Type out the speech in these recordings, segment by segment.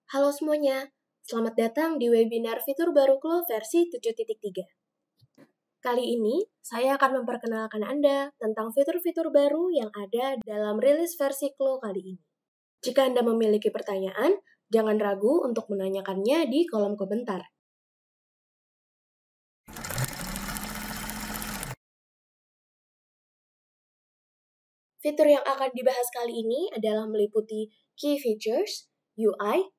Halo semuanya, selamat datang di webinar fitur baru Klo versi 7.3. Kali ini, saya akan memperkenalkan Anda tentang fitur-fitur baru yang ada dalam rilis versi Klo kali ini. Jika Anda memiliki pertanyaan, jangan ragu untuk menanyakannya di kolom komentar. Fitur yang akan dibahas kali ini adalah meliputi key features, UI,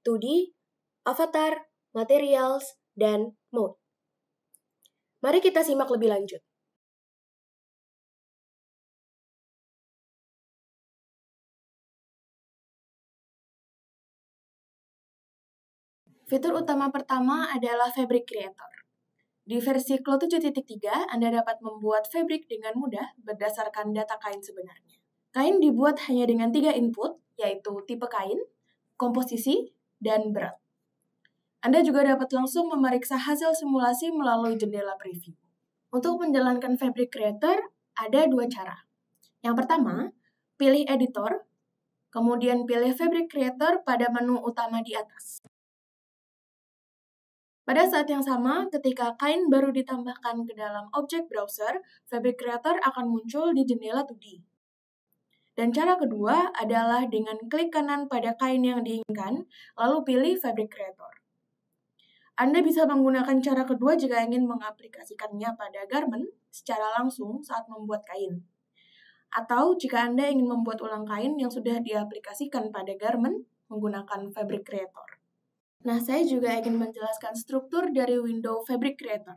2D, avatar, materials, dan mode. Mari kita simak lebih lanjut. Fitur utama pertama adalah Fabric Creator. Di versi Klo 7.3, Anda dapat membuat fabric dengan mudah berdasarkan data kain sebenarnya. Kain dibuat hanya dengan 3 input, yaitu tipe kain, komposisi, dan berat. Anda juga dapat langsung memeriksa hasil simulasi melalui jendela preview. Untuk menjalankan Fabric Creator, ada 2 cara. Yang pertama, pilih editor, kemudian pilih Fabric Creator pada menu utama di atas. Pada saat yang sama, ketika kain baru ditambahkan ke dalam objek browser, Fabric Creator akan muncul di jendela 2D. Dan cara kedua adalah dengan klik kanan pada kain yang diinginkan, lalu pilih Fabric Creator. Anda bisa menggunakan cara kedua jika ingin mengaplikasikannya pada garment secara langsung saat membuat kain. Atau jika Anda ingin membuat ulang kain yang sudah diaplikasikan pada garment menggunakan Fabric Creator. Nah, saya juga ingin menjelaskan struktur dari window Fabric Creator.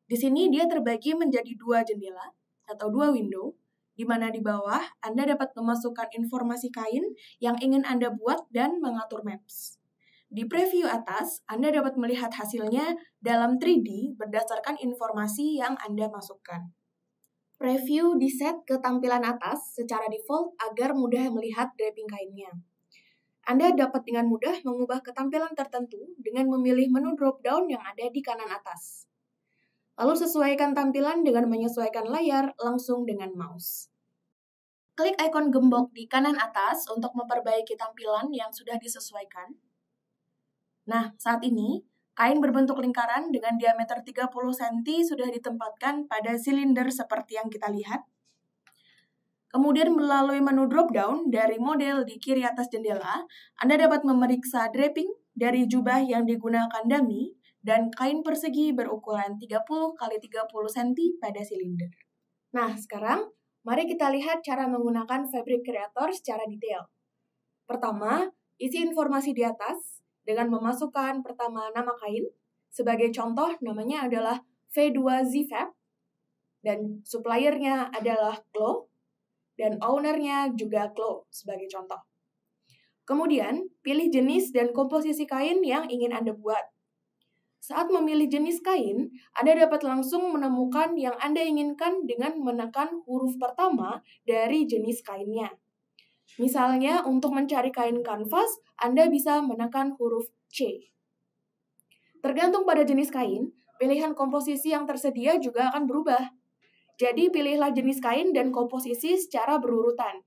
Di sini dia terbagi menjadi 2 jendela atau 2 window, di mana di bawah Anda dapat memasukkan informasi kain yang ingin Anda buat dan mengatur maps. Di preview atas, Anda dapat melihat hasilnya dalam 3D berdasarkan informasi yang Anda masukkan. Preview diset ke tampilan atas secara default agar mudah melihat draping kainnya. Anda dapat dengan mudah mengubah ketampilan tertentu dengan memilih menu drop-down yang ada di kanan atas. Lalu sesuaikan tampilan dengan menyesuaikan layar langsung dengan mouse. Klik ikon gembok di kanan atas untuk memperbaiki tampilan yang sudah disesuaikan. Nah, saat ini, kain berbentuk lingkaran dengan diameter 30 cm sudah ditempatkan pada silinder seperti yang kita lihat. Kemudian melalui menu drop-down dari model di kiri atas jendela, Anda dapat memeriksa draping dari jubah yang digunakan dummy dan kain persegi berukuran 30 x 30 cm pada silinder. Nah, sekarang mari kita lihat cara menggunakan Fabric Creator secara detail. Pertama, isi informasi di atas dengan memasukkan pertama nama kain. Sebagai contoh, namanya adalah V2ZFab dan suppliernya adalah Klo. Dan ownernya juga Klo sebagai contoh. Kemudian, pilih jenis dan komposisi kain yang ingin Anda buat. Saat memilih jenis kain, Anda dapat langsung menemukan yang Anda inginkan dengan menekan huruf pertama dari jenis kainnya. Misalnya, untuk mencari kain kanvas, Anda bisa menekan huruf C. Tergantung pada jenis kain, pilihan komposisi yang tersedia juga akan berubah. Jadi, pilihlah jenis kain dan komposisi secara berurutan.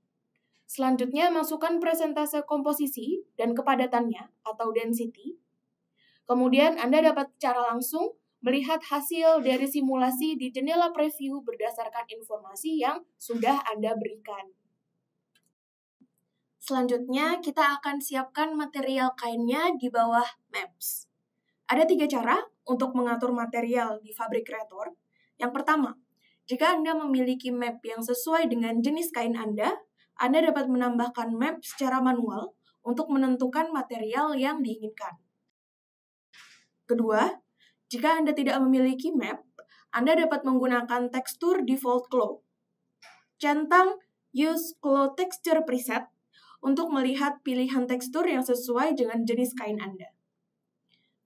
Selanjutnya, masukkan persentase komposisi dan kepadatannya atau density. Kemudian, Anda dapat secara langsung melihat hasil dari simulasi di jendela preview berdasarkan informasi yang sudah Anda berikan. Selanjutnya, kita akan siapkan material kainnya di bawah maps. Ada 3 cara untuk mengatur material di Fabric Creator. Yang pertama, jika Anda memiliki map yang sesuai dengan jenis kain Anda dapat menambahkan map secara manual untuk menentukan material yang diinginkan. Kedua, jika Anda tidak memiliki map, Anda dapat menggunakan tekstur default Klo. Centang Use Klo Texture Preset untuk melihat pilihan tekstur yang sesuai dengan jenis kain Anda.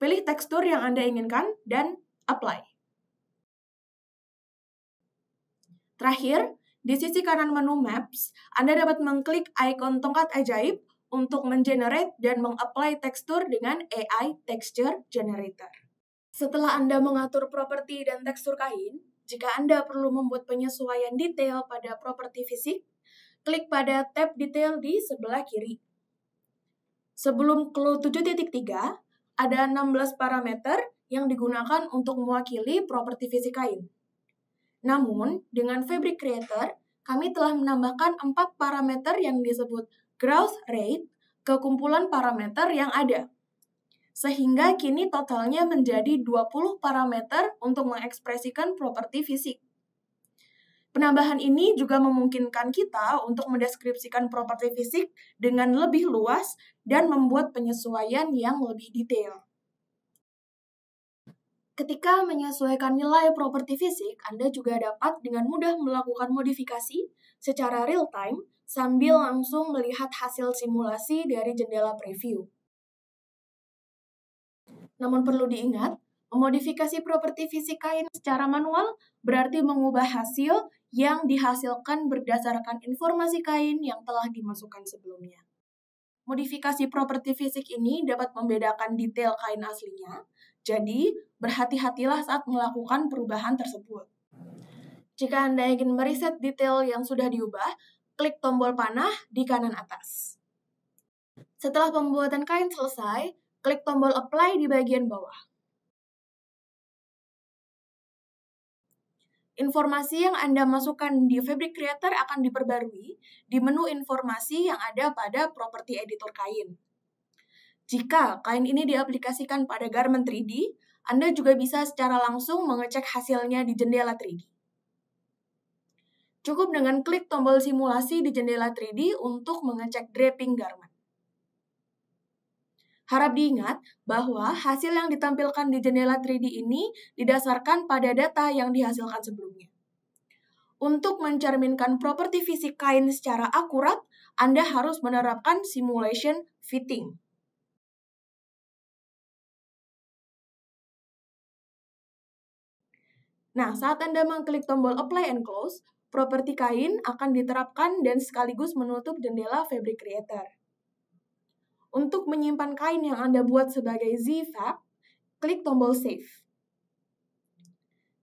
Pilih tekstur yang Anda inginkan dan apply. Terakhir, di sisi kanan menu Maps, Anda dapat mengklik ikon tongkat ajaib untuk mengenerate dan mengapply tekstur dengan AI Texture Generator. Setelah Anda mengatur properti dan tekstur kain, jika Anda perlu membuat penyesuaian detail pada properti fisik, klik pada tab detail di sebelah kiri. Sebelum Clue 7.3, ada 16 parameter yang digunakan untuk mewakili properti fisik kain. Namun, dengan Fabric Creator, kami telah menambahkan 4 parameter yang disebut growth rate ke kumpulan parameter yang ada. Sehingga kini totalnya menjadi 20 parameter untuk mengekspresikan properti fisik. Penambahan ini juga memungkinkan kita untuk mendeskripsikan properti fisik dengan lebih luas dan membuat penyesuaian yang lebih detail. Ketika menyesuaikan nilai properti fisik, Anda juga dapat dengan mudah melakukan modifikasi secara real-time sambil langsung melihat hasil simulasi dari jendela preview. Namun perlu diingat, memodifikasi properti fisik kain secara manual berarti mengubah hasil yang dihasilkan berdasarkan informasi kain yang telah dimasukkan sebelumnya. Modifikasi properti fisik ini dapat membedakan detail kain aslinya, jadi berhati-hatilah saat melakukan perubahan tersebut. Jika Anda ingin meriset detail yang sudah diubah, klik tombol panah di kanan atas. Setelah pembuatan kain selesai, klik tombol apply di bagian bawah. Informasi yang Anda masukkan di Fabric Creator akan diperbarui di menu informasi yang ada pada properti editor kain. Jika kain ini diaplikasikan pada garment 3D, Anda juga bisa secara langsung mengecek hasilnya di jendela 3D. Cukup dengan klik tombol simulasi di jendela 3D untuk mengecek draping garment. Harap diingat bahwa hasil yang ditampilkan di jendela 3D ini didasarkan pada data yang dihasilkan sebelumnya. Untuk mencerminkan properti fisik kain secara akurat, Anda harus menerapkan simulation fitting. Nah, saat Anda mengklik tombol apply and close, properti kain akan diterapkan dan sekaligus menutup jendela Fabric Creator. Untuk menyimpan kain yang Anda buat sebagai ZFab, klik tombol Save.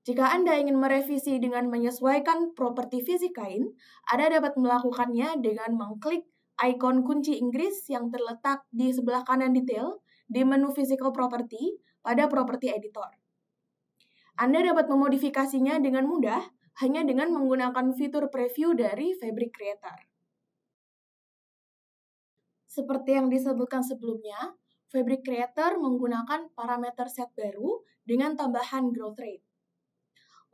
Jika Anda ingin merevisi dengan menyesuaikan properti fisik kain, Anda dapat melakukannya dengan mengklik ikon kunci Inggris yang terletak di sebelah kanan detail di menu Physical Property pada Property Editor. Anda dapat memodifikasinya dengan mudah hanya dengan menggunakan fitur preview dari Fabric Creator. Seperti yang disebutkan sebelumnya, Fabric Creator menggunakan parameter set baru dengan tambahan growth rate.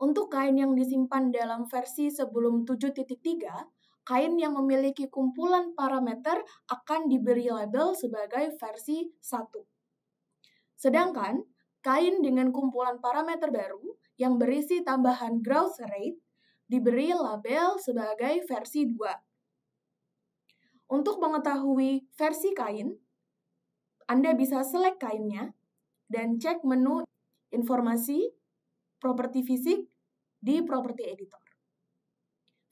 Untuk kain yang disimpan dalam versi sebelum 7.3, kain yang memiliki kumpulan parameter akan diberi label sebagai versi 1. Sedangkan, kain dengan kumpulan parameter baru yang berisi tambahan growth rate diberi label sebagai versi 2. Untuk mengetahui versi kain, Anda bisa select kainnya dan cek menu informasi properti fisik di property editor.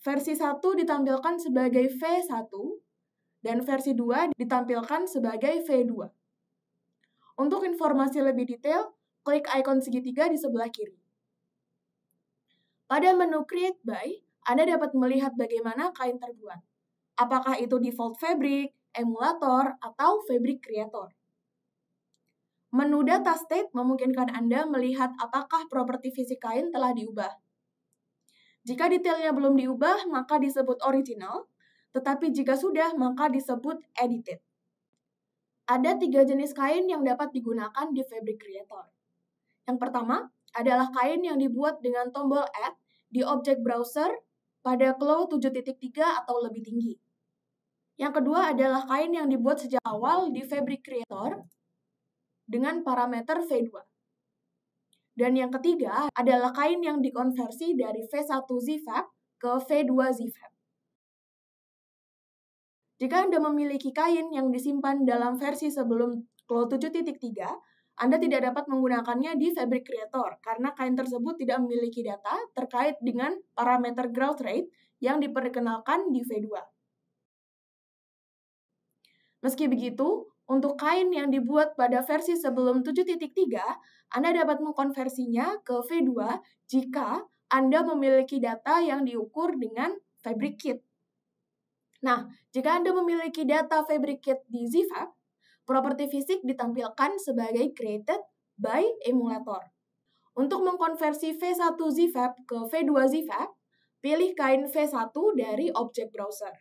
Versi 1 ditampilkan sebagai V1 dan versi 2 ditampilkan sebagai V2. Untuk informasi lebih detail, klik ikon segitiga di sebelah kiri. Pada menu Create By, Anda dapat melihat bagaimana kain terbuat. Apakah itu default fabric, emulator, atau Fabric Creator. Menu Data State memungkinkan Anda melihat apakah properti fisik kain telah diubah. Jika detailnya belum diubah, maka disebut original, tetapi jika sudah, maka disebut edited. Ada 3 jenis kain yang dapat digunakan di Fabric Creator. Yang pertama adalah kain yang dibuat dengan tombol Add di objek browser pada Clue 7.3 atau lebih tinggi. Yang kedua adalah kain yang dibuat sejak awal di Fabric Creator dengan parameter V2. Dan yang ketiga adalah kain yang dikonversi dari V1 ZFab ke V2 ZFab. Jika Anda memiliki kain yang disimpan dalam versi sebelum Clue 7.3, Anda tidak dapat menggunakannya di Fabric Creator karena kain tersebut tidak memiliki data terkait dengan parameter growth rate yang diperkenalkan di V2. Meski begitu, untuk kain yang dibuat pada versi sebelum 7.3, Anda dapat mengkonversinya ke V2 jika Anda memiliki data yang diukur dengan Fabric Kit. Nah, jika Anda memiliki data Fabric Kit di ZFab, properti fisik ditampilkan sebagai created by emulator. Untuk mengkonversi V1 ZFAB ke V2 ZFAB, pilih kain V1 dari objek browser.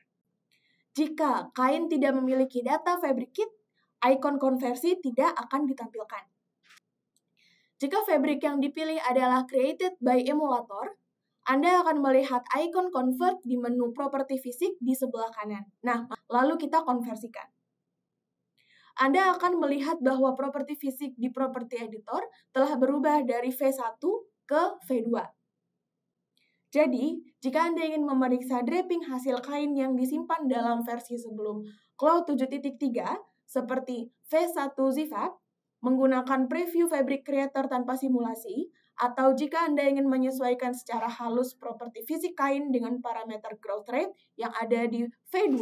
Jika kain tidak memiliki data Fabric Kit, ikon konversi tidak akan ditampilkan. Jika fabric yang dipilih adalah created by emulator, Anda akan melihat ikon convert di menu properti fisik di sebelah kanan. Nah, lalu kita konversikan. Anda akan melihat bahwa properti fisik di property editor telah berubah dari V1 ke V2. Jadi, jika Anda ingin memeriksa draping hasil kain yang disimpan dalam versi sebelum Cloud 7.3, seperti V1 ZFAB, menggunakan preview Fabric Creator tanpa simulasi, atau jika Anda ingin menyesuaikan secara halus properti fisik kain dengan parameter growth rate yang ada di V2,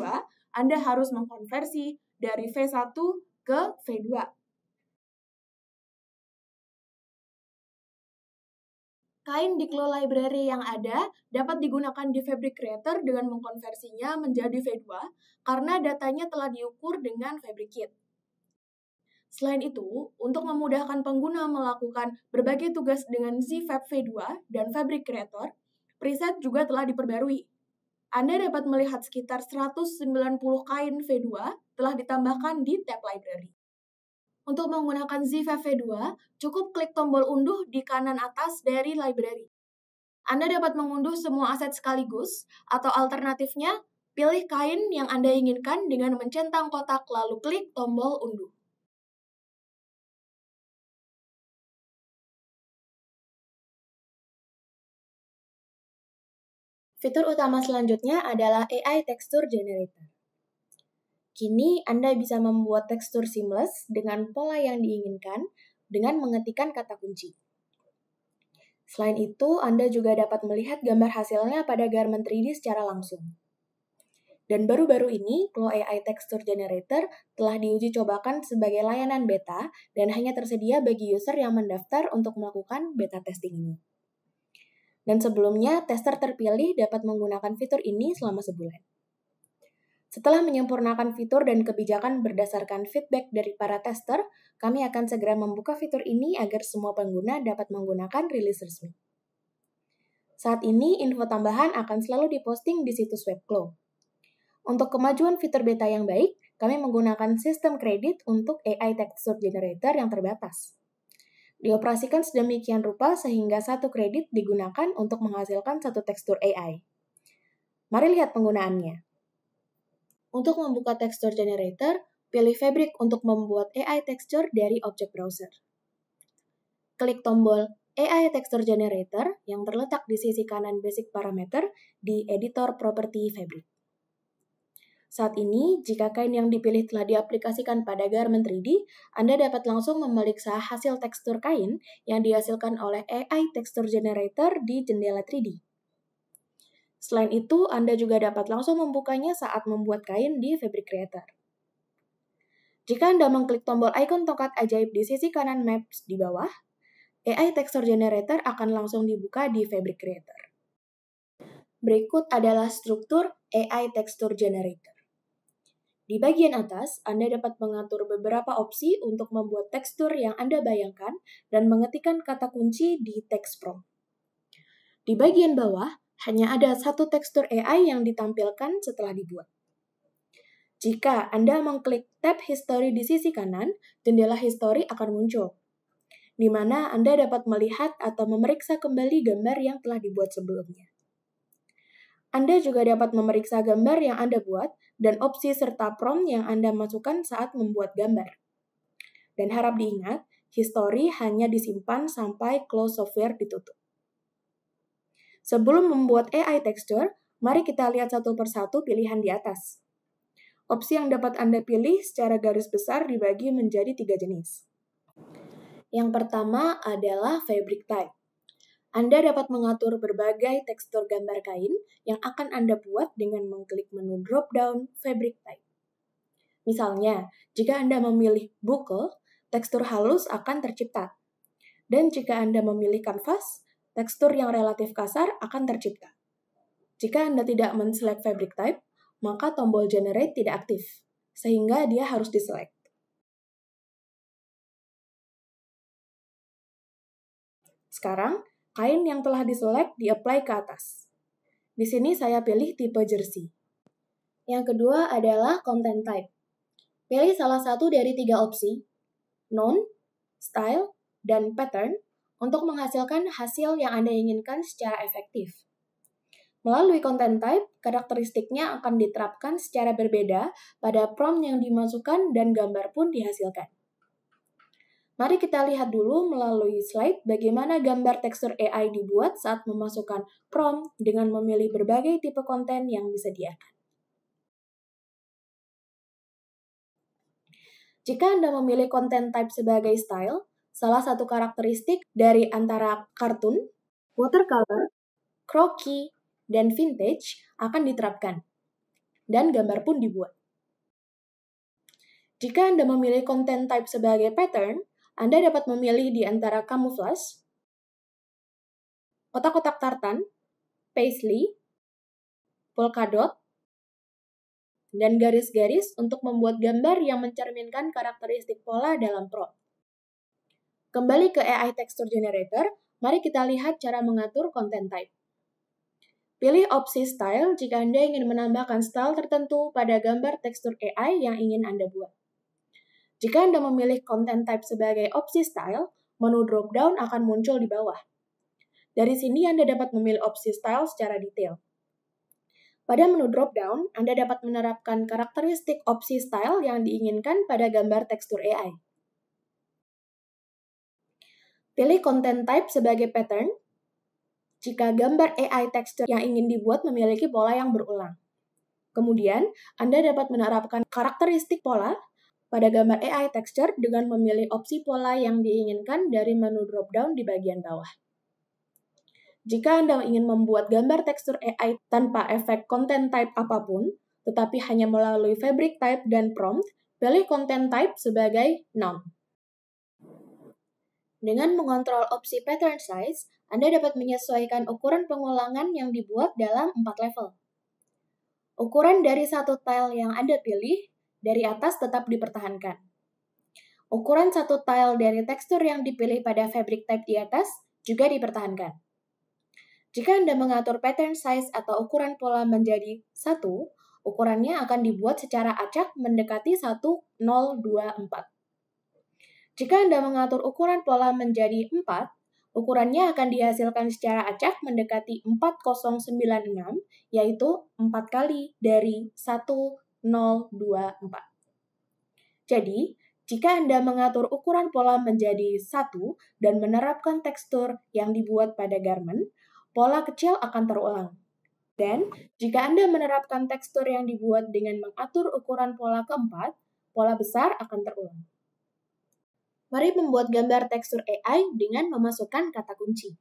Anda harus mengkonversi dari V1 ke V2. Kain di Clo Library yang ada dapat digunakan di Fabric Creator dengan mengkonversinya menjadi V2 karena datanya telah diukur dengan Fabric Kit. Selain itu, untuk memudahkan pengguna melakukan berbagai tugas dengan ZFAB V2 dan Fabric Creator, preset juga telah diperbarui. Anda dapat melihat sekitar 190 kain V2 telah ditambahkan di tab library. Untuk menggunakan ZFAB V2, cukup klik tombol unduh di kanan atas dari library. Anda dapat mengunduh semua aset sekaligus, atau alternatifnya, pilih kain yang Anda inginkan dengan mencentang kotak lalu klik tombol unduh. Fitur utama selanjutnya adalah AI Texture Generator. Kini, Anda bisa membuat tekstur seamless dengan pola yang diinginkan dengan mengetikkan kata kunci. Selain itu, Anda juga dapat melihat gambar hasilnya pada Garment 3D secara langsung. Dan baru-baru ini, Clo AI Texture Generator telah diuji cobakan sebagai layanan beta dan hanya tersedia bagi user yang mendaftar untuk melakukan beta testing ini. Dan sebelumnya, tester terpilih dapat menggunakan fitur ini selama sebulan. Setelah menyempurnakan fitur dan kebijakan berdasarkan feedback dari para tester, kami akan segera membuka fitur ini agar semua pengguna dapat menggunakan rilis resmi. Saat ini, info tambahan akan selalu diposting di situs web Clo. Untuk kemajuan fitur beta yang baik, kami menggunakan sistem kredit untuk AI Texture Generator yang terbatas. Dioperasikan sedemikian rupa sehingga satu kredit digunakan untuk menghasilkan satu tekstur AI. Mari lihat penggunaannya. Untuk membuka Texture Generator, pilih Fabric untuk membuat AI Texture dari objek browser. Klik tombol AI Texture Generator yang terletak di sisi kanan Basic Parameter di editor Property Fabric. Saat ini, jika kain yang dipilih telah diaplikasikan pada Garment 3D, Anda dapat langsung memeriksa hasil tekstur kain yang dihasilkan oleh AI Texture Generator di jendela 3D. Selain itu, Anda juga dapat langsung membukanya saat membuat kain di Fabric Creator. Jika Anda mengklik tombol ikon tongkat ajaib di sisi kanan Maps di bawah, AI Texture Generator akan langsung dibuka di Fabric Creator. Berikut adalah struktur AI Texture Generator. Di bagian atas, Anda dapat mengatur beberapa opsi untuk membuat tekstur yang Anda bayangkan dan mengetikkan kata kunci di text prompt. Di bagian bawah, hanya ada satu tekstur AI yang ditampilkan setelah dibuat. Jika Anda mengklik tab History di sisi kanan, jendela History akan muncul, di mana Anda dapat melihat atau memeriksa kembali gambar yang telah dibuat sebelumnya. Anda juga dapat memeriksa gambar yang Anda buat dan opsi serta prompt yang Anda masukkan saat membuat gambar. Dan harap diingat, history hanya disimpan sampai Clo software ditutup. Sebelum membuat AI texture, mari kita lihat satu persatu pilihan di atas. Opsi yang dapat Anda pilih secara garis besar dibagi menjadi 3 jenis. Yang pertama adalah Fabric Type. Anda dapat mengatur berbagai tekstur gambar kain yang akan Anda buat dengan mengklik menu drop-down Fabric Type. Misalnya, jika Anda memilih buckle, tekstur halus akan tercipta. Dan jika Anda memilih canvas, tekstur yang relatif kasar akan tercipta. Jika Anda tidak men-select Fabric Type, maka tombol Generate tidak aktif, sehingga dia harus di-select. Sekarang, kain yang telah diselect di-apply ke atas. Di sini saya pilih tipe jersey. Yang kedua adalah content type. Pilih salah satu dari 3 opsi, non, style, dan pattern, untuk menghasilkan hasil yang Anda inginkan secara efektif. Melalui content type, karakteristiknya akan diterapkan secara berbeda pada prompt yang dimasukkan dan gambar pun dihasilkan. Mari kita lihat dulu melalui slide bagaimana gambar tekstur AI dibuat saat memasukkan prompt dengan memilih berbagai tipe konten yang disediakan. Jika Anda memilih content type sebagai style, salah satu karakteristik dari antara kartun, watercolor, croquis, dan vintage akan diterapkan, dan gambar pun dibuat. Jika Anda memilih content type sebagai pattern, Anda dapat memilih di antara camouflage, kotak-kotak tartan, paisley, polka dot, dan garis-garis untuk membuat gambar yang mencerminkan karakteristik pola dalam prompt. Kembali ke AI Texture Generator, mari kita lihat cara mengatur content type. Pilih opsi style jika Anda ingin menambahkan style tertentu pada gambar tekstur AI yang ingin Anda buat. Jika Anda memilih content type sebagai opsi style, menu drop-down akan muncul di bawah. Dari sini Anda dapat memilih opsi style secara detail. Pada menu drop-down, Anda dapat menerapkan karakteristik opsi style yang diinginkan pada gambar tekstur AI. Pilih content type sebagai pattern jika gambar AI tekstur yang ingin dibuat memiliki pola yang berulang. Kemudian, Anda dapat menerapkan karakteristik pola pada gambar AI texture dengan memilih opsi pola yang diinginkan dari menu drop-down di bagian bawah. Jika Anda ingin membuat gambar tekstur AI tanpa efek content type apapun, tetapi hanya melalui fabric type dan prompt, pilih content type sebagai none. Dengan mengontrol opsi pattern size, Anda dapat menyesuaikan ukuran pengulangan yang dibuat dalam 4 level. Ukuran dari satu tile yang Anda pilih dari atas tetap dipertahankan. Ukuran satu tile dari tekstur yang dipilih pada fabric type di atas juga dipertahankan. Jika Anda mengatur pattern size atau ukuran pola menjadi 1, ukurannya akan dibuat secara acak mendekati 1024. Jika Anda mengatur ukuran pola menjadi 4, ukurannya akan dihasilkan secara acak mendekati 4096, yaitu 4 kali dari 1024. Jadi, jika Anda mengatur ukuran pola menjadi 1 dan menerapkan tekstur yang dibuat pada garment, pola kecil akan terulang. Dan, jika Anda menerapkan tekstur yang dibuat dengan mengatur ukuran pola keempat, pola besar akan terulang. Mari membuat gambar tekstur AI dengan memasukkan kata kunci.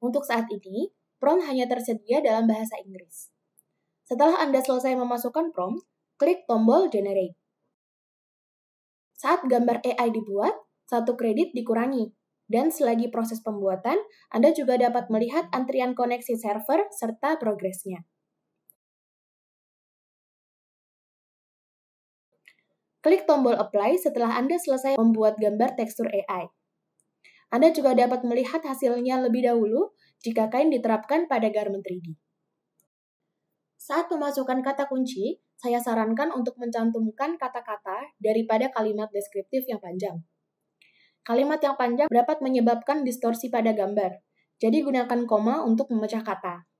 Untuk saat ini, prompt hanya tersedia dalam bahasa Inggris. Setelah Anda selesai memasukkan prompt, klik tombol Generate. Saat gambar AI dibuat, 1 kredit dikurangi. Dan selagi proses pembuatan, Anda juga dapat melihat antrian koneksi server serta progresnya. Klik tombol Apply setelah Anda selesai membuat gambar tekstur AI. Anda juga dapat melihat hasilnya lebih dahulu jika kain diterapkan pada garment 3D. Saat memasukkan kata kunci, saya sarankan untuk mencantumkan kata-kata daripada kalimat deskriptif yang panjang. Kalimat yang panjang dapat menyebabkan distorsi pada gambar, jadi gunakan koma untuk memecah kata.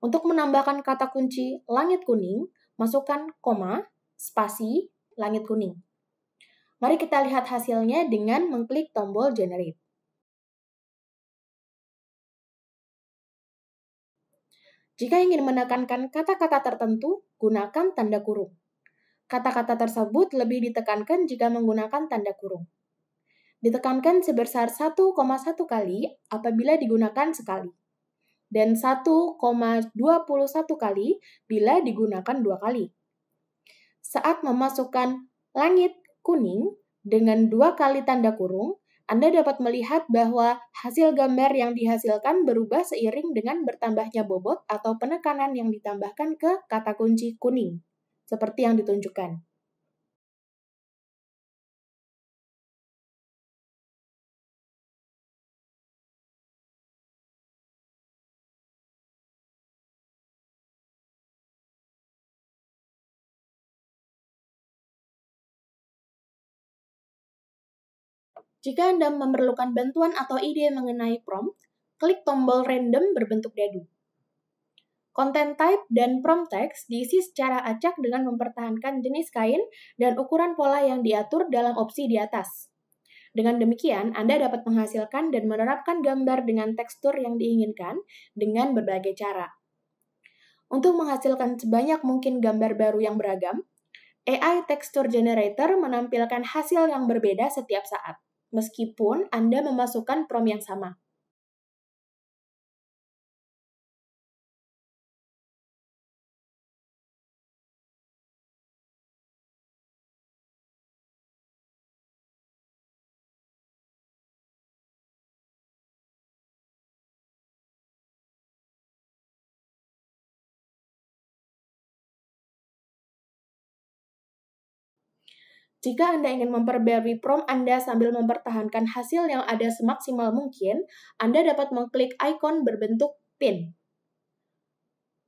Untuk menambahkan kata kunci langit kuning, masukkan koma, spasi, langit kuning. Mari kita lihat hasilnya dengan mengklik tombol Generate. Jika ingin menekankan kata-kata tertentu, gunakan tanda kurung. Kata-kata tersebut lebih ditekankan jika menggunakan tanda kurung. Ditekankan sebesar 1,1 kali apabila digunakan sekali, dan 1,21 kali bila digunakan 2 kali. Saat memasukkan langit kuning dengan 2 kali tanda kurung, Anda dapat melihat bahwa hasil gambar yang dihasilkan berubah seiring dengan bertambahnya bobot atau penekanan yang ditambahkan ke kata kunci kuning, seperti yang ditunjukkan. Jika Anda memerlukan bantuan atau ide mengenai prompt, klik tombol random berbentuk dadu. Content type dan prompt text diisi secara acak dengan mempertahankan jenis kain dan ukuran pola yang diatur dalam opsi di atas. Dengan demikian, Anda dapat menghasilkan dan menerapkan gambar dengan tekstur yang diinginkan dengan berbagai cara. Untuk menghasilkan sebanyak mungkin gambar baru yang beragam, AI Texture Generator menampilkan hasil yang berbeda setiap saat, meskipun Anda memasukkan prompt yang sama. Jika Anda ingin memperbarui prompt Anda sambil mempertahankan hasil yang ada semaksimal mungkin, Anda dapat mengklik ikon berbentuk pin.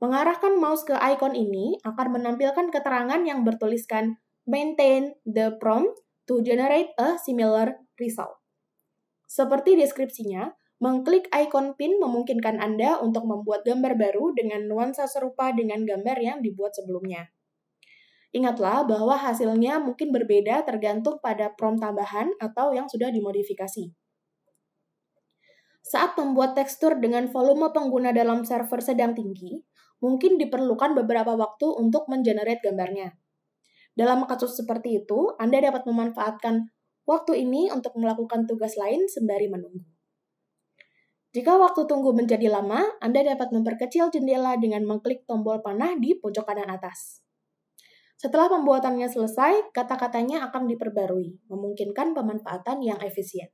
Mengarahkan mouse ke ikon ini akan menampilkan keterangan yang bertuliskan "Maintain the prompt to generate a similar result". Seperti deskripsinya, mengklik ikon pin memungkinkan Anda untuk membuat gambar baru dengan nuansa serupa dengan gambar yang dibuat sebelumnya. Ingatlah bahwa hasilnya mungkin berbeda tergantung pada prompt tambahan atau yang sudah dimodifikasi. Saat membuat tekstur dengan volume pengguna dalam server sedang tinggi, mungkin diperlukan beberapa waktu untuk mengenerate gambarnya. Dalam kasus seperti itu, Anda dapat memanfaatkan waktu ini untuk melakukan tugas lain sembari menunggu. Jika waktu tunggu menjadi lama, Anda dapat memperkecil jendela dengan mengklik tombol panah di pojok kanan atas. Setelah pembuatannya selesai, kata-katanya akan diperbarui, memungkinkan pemanfaatan yang efisien.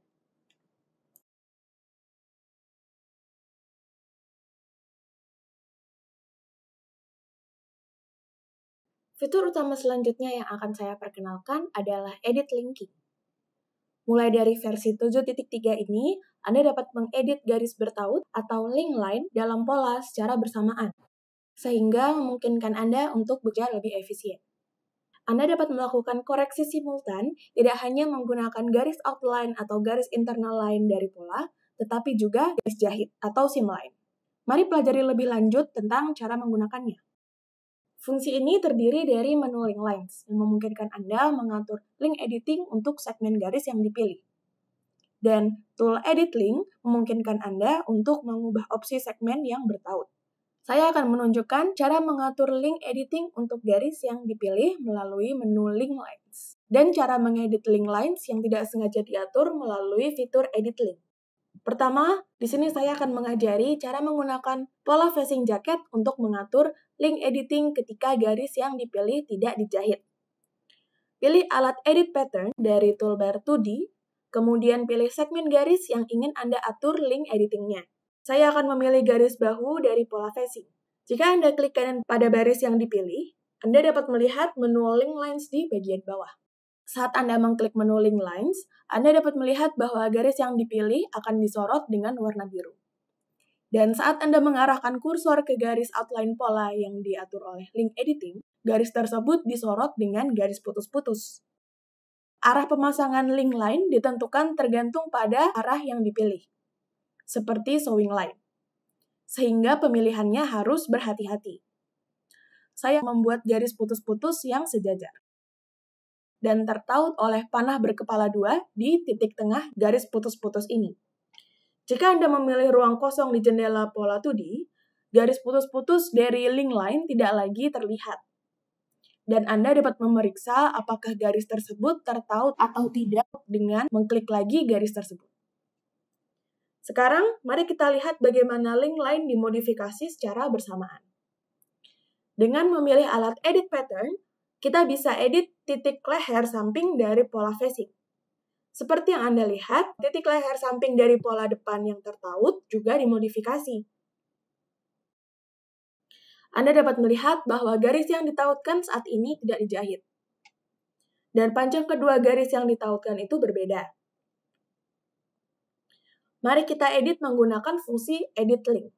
Fitur utama selanjutnya yang akan saya perkenalkan adalah edit linking. Mulai dari versi 7.3 ini, Anda dapat mengedit garis bertaut atau link line dalam pola secara bersamaan, sehingga memungkinkan Anda untuk bekerja lebih efisien. Anda dapat melakukan koreksi simultan tidak hanya menggunakan garis outline atau garis internal line dari pola, tetapi juga garis jahit atau seam line. Mari pelajari lebih lanjut tentang cara menggunakannya. Fungsi ini terdiri dari menu link lines, yang memungkinkan Anda mengatur link editing untuk segmen garis yang dipilih. Dan tool edit link memungkinkan Anda untuk mengubah opsi segmen yang bertaut. Saya akan menunjukkan cara mengatur link editing untuk garis yang dipilih melalui menu link lines, dan cara mengedit link lines yang tidak sengaja diatur melalui fitur edit link. Pertama, di sini saya akan mengajari cara menggunakan pola facing jacket untuk mengatur link editing ketika garis yang dipilih tidak dijahit. Pilih alat edit pattern dari toolbar 2D, kemudian pilih segmen garis yang ingin Anda atur link editingnya. Saya akan memilih garis bahu dari pola facing. Jika Anda klik kanan pada baris yang dipilih, Anda dapat melihat menu link lines di bagian bawah. Saat Anda mengklik menu link lines, Anda dapat melihat bahwa garis yang dipilih akan disorot dengan warna biru. Dan saat Anda mengarahkan kursor ke garis outline pola yang diatur oleh link editing, garis tersebut disorot dengan garis putus-putus. Arah pemasangan link line ditentukan tergantung pada arah yang dipilih, seperti sewing line, sehingga pemilihannya harus berhati-hati. Saya membuat garis putus-putus yang sejajar dan tertaut oleh panah berkepala 2 di titik tengah garis putus-putus ini. Jika Anda memilih ruang kosong di jendela pola 2D, garis putus-putus dari link line tidak lagi terlihat. Dan Anda dapat memeriksa apakah garis tersebut tertaut atau tidak dengan mengklik lagi garis tersebut. Sekarang, mari kita lihat bagaimana link line dimodifikasi secara bersamaan. Dengan memilih alat edit pattern, kita bisa edit titik leher samping dari pola facing. Seperti yang Anda lihat, titik leher samping dari pola depan yang tertaut juga dimodifikasi. Anda dapat melihat bahwa garis yang ditautkan saat ini tidak dijahit. Dan panjang kedua garis yang ditautkan itu berbeda. Mari kita edit menggunakan fungsi edit link.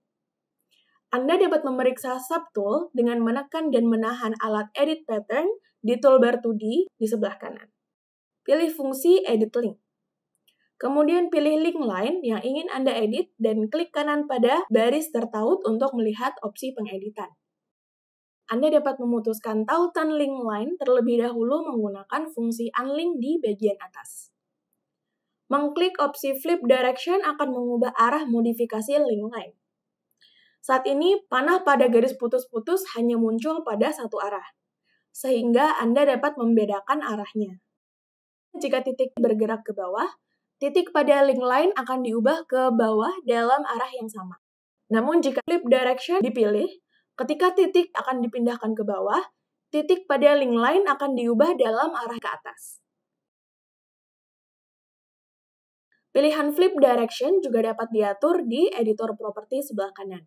Anda dapat memeriksa subtool dengan menekan dan menahan alat edit pattern di toolbar 2D di sebelah kanan. Pilih fungsi edit link. Kemudian pilih link line yang ingin Anda edit dan klik kanan pada baris tertaut untuk melihat opsi pengeditan. Anda dapat memutuskan tautan link line terlebih dahulu menggunakan fungsi unlink di bagian atas. Mengklik opsi flip direction akan mengubah arah modifikasi link line. Saat ini, panah pada garis putus-putus hanya muncul pada satu arah, sehingga Anda dapat membedakan arahnya. Jika titik bergerak ke bawah, titik pada link line akan diubah ke bawah dalam arah yang sama. Namun jika flip direction dipilih, ketika titik akan dipindahkan ke bawah, titik pada link line akan diubah dalam arah ke atas. Pilihan flip direction juga dapat diatur di editor properti sebelah kanan.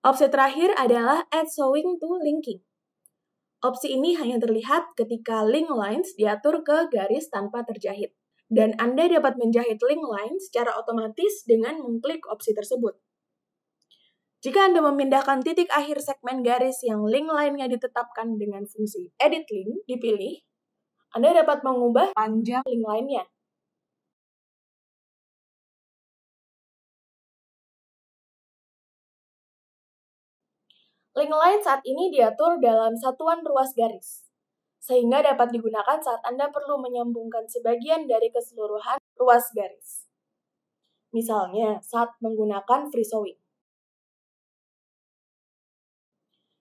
Opsi terakhir adalah Add Sewing to Linking. Opsi ini hanya terlihat ketika link lines diatur ke garis tanpa terjahit. Dan Anda dapat menjahit link line secara otomatis dengan mengklik opsi tersebut. Jika Anda memindahkan titik akhir segmen garis yang link line-nya ditetapkan dengan fungsi Edit Link dipilih, Anda dapat mengubah panjang link line-nya. Link line saat ini diatur dalam satuan ruas garis, sehingga dapat digunakan saat Anda perlu menyambungkan sebagian dari keseluruhan ruas garis. Misalnya, saat menggunakan free sewing.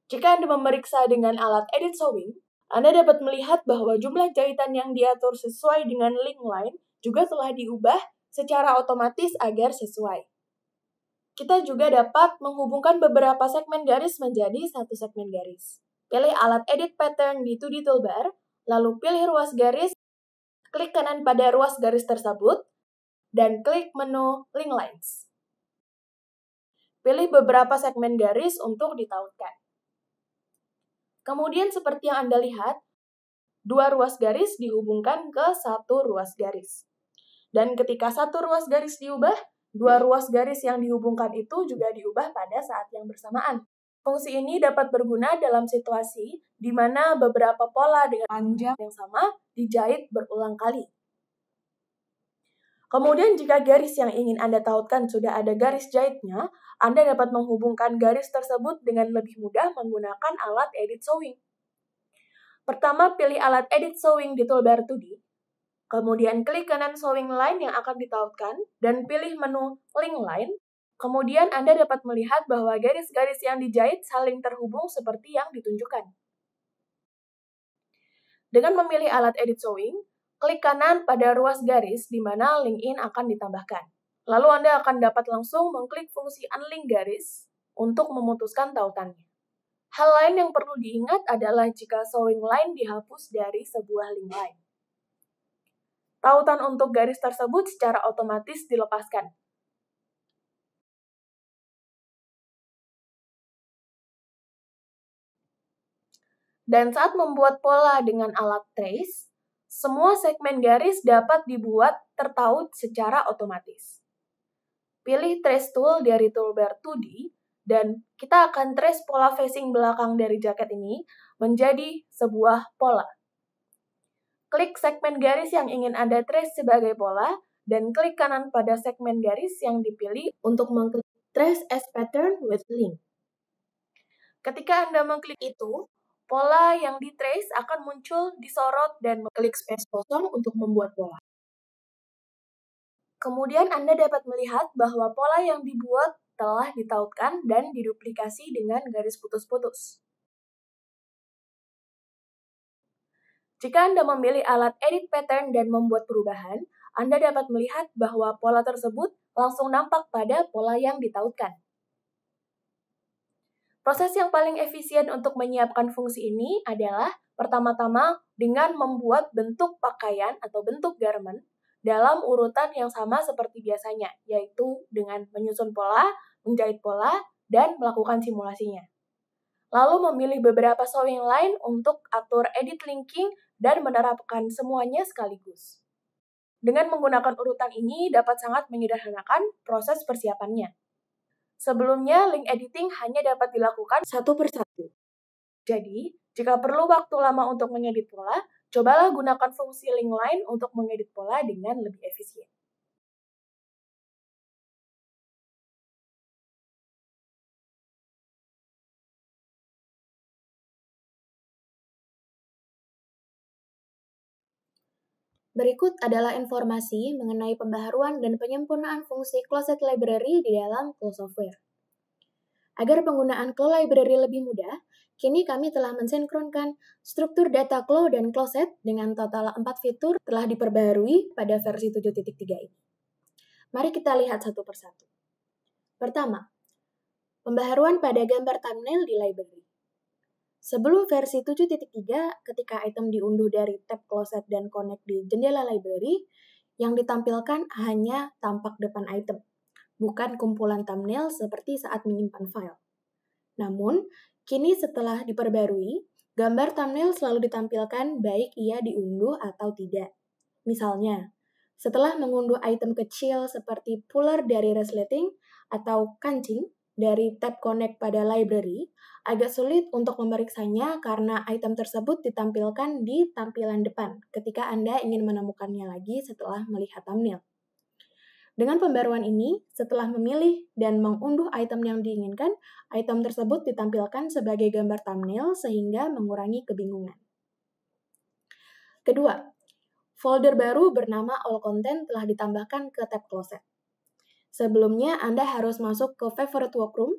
Jika Anda memeriksa dengan alat edit sewing, Anda dapat melihat bahwa jumlah jahitan yang diatur sesuai dengan link line juga telah diubah secara otomatis agar sesuai. Kita juga dapat menghubungkan beberapa segmen garis menjadi satu segmen garis. Pilih alat edit pattern di 2D toolbar, lalu pilih ruas garis, klik kanan pada ruas garis tersebut, dan klik menu link lines. Pilih beberapa segmen garis untuk ditautkan. Kemudian seperti yang Anda lihat, dua ruas garis dihubungkan ke satu ruas garis. Dan ketika satu ruas garis diubah, dua ruas garis yang dihubungkan itu juga diubah pada saat yang bersamaan. Fungsi ini dapat berguna dalam situasi di mana beberapa pola dengan panjang yang sama dijahit berulang kali. Kemudian jika garis yang ingin Anda tautkan sudah ada garis jahitnya, Anda dapat menghubungkan garis tersebut dengan lebih mudah menggunakan alat edit sewing. Pertama, pilih alat edit sewing di toolbar 2D. Kemudian klik kanan sewing line yang akan ditautkan dan pilih menu link line. Kemudian Anda dapat melihat bahwa garis-garis yang dijahit saling terhubung seperti yang ditunjukkan. Dengan memilih alat edit sewing, klik kanan pada ruas garis di mana link in akan ditambahkan. Lalu Anda akan dapat langsung mengklik fungsi unlink garis untuk memutuskan tautannya. Hal lain yang perlu diingat adalah jika sewing line dihapus dari sebuah link line. Tautan untuk garis tersebut secara otomatis dilepaskan. Dan saat membuat pola dengan alat trace, semua segmen garis dapat dibuat tertaut secara otomatis. Pilih Trace Tool dari toolbar 2D, dan kita akan trace pola facing belakang dari jaket ini menjadi sebuah pola. Klik segmen garis yang ingin Anda trace sebagai pola, dan klik kanan pada segmen garis yang dipilih untuk mengklik Trace as Pattern with Link. Ketika Anda mengklik itu, pola yang di-trace akan muncul, disorot, dan klik space kosong untuk membuat pola. Kemudian Anda dapat melihat bahwa pola yang dibuat telah ditautkan dan diduplikasi dengan garis putus-putus. Jika Anda memilih alat edit pattern dan membuat perubahan, Anda dapat melihat bahwa pola tersebut langsung nampak pada pola yang ditautkan. Proses yang paling efisien untuk menyiapkan fungsi ini adalah pertama-tama dengan membuat bentuk pakaian atau bentuk garment dalam urutan yang sama seperti biasanya, yaitu dengan menyusun pola, menjahit pola, dan melakukan simulasinya. Lalu memilih beberapa sewing line untuk atur edit linking dan menerapkan semuanya sekaligus. Dengan menggunakan urutan ini dapat sangat menyederhanakan proses persiapannya. Sebelumnya, link editing hanya dapat dilakukan satu persatu. Jadi, jika perlu waktu lama untuk mengedit pola, Cobalah gunakan fungsi link line untuk mengedit pola dengan lebih efisien. Berikut adalah informasi mengenai pembaharuan dan penyempurnaan fungsi Closet Library di dalam Clo Software. Agar penggunaan Clo Library lebih mudah, kini kami telah mensinkronkan struktur data Clo dan Closet dengan total 4 fitur telah diperbaharui pada versi 7.3 ini. Mari kita lihat satu persatu. Pertama, pembaharuan pada gambar thumbnail di library. Sebelum versi 7.3, ketika item diunduh dari tab Closet dan Connect di jendela library, yang ditampilkan hanya tampak depan item, bukan kumpulan thumbnail seperti saat menyimpan file. Namun, kini setelah diperbarui, gambar thumbnail selalu ditampilkan baik ia diunduh atau tidak. Misalnya, setelah mengunduh item kecil seperti puller dari resleting atau kancing dari tab Connect pada library, agak sulit untuk memeriksanya karena item tersebut ditampilkan di tampilan depan ketika Anda ingin menemukannya lagi setelah melihat thumbnail. Dengan pembaruan ini, setelah memilih dan mengunduh item yang diinginkan, item tersebut ditampilkan sebagai gambar thumbnail sehingga mengurangi kebingungan. Kedua, folder baru bernama All Content telah ditambahkan ke tab Closet. Sebelumnya, Anda harus masuk ke Favorite Workroom,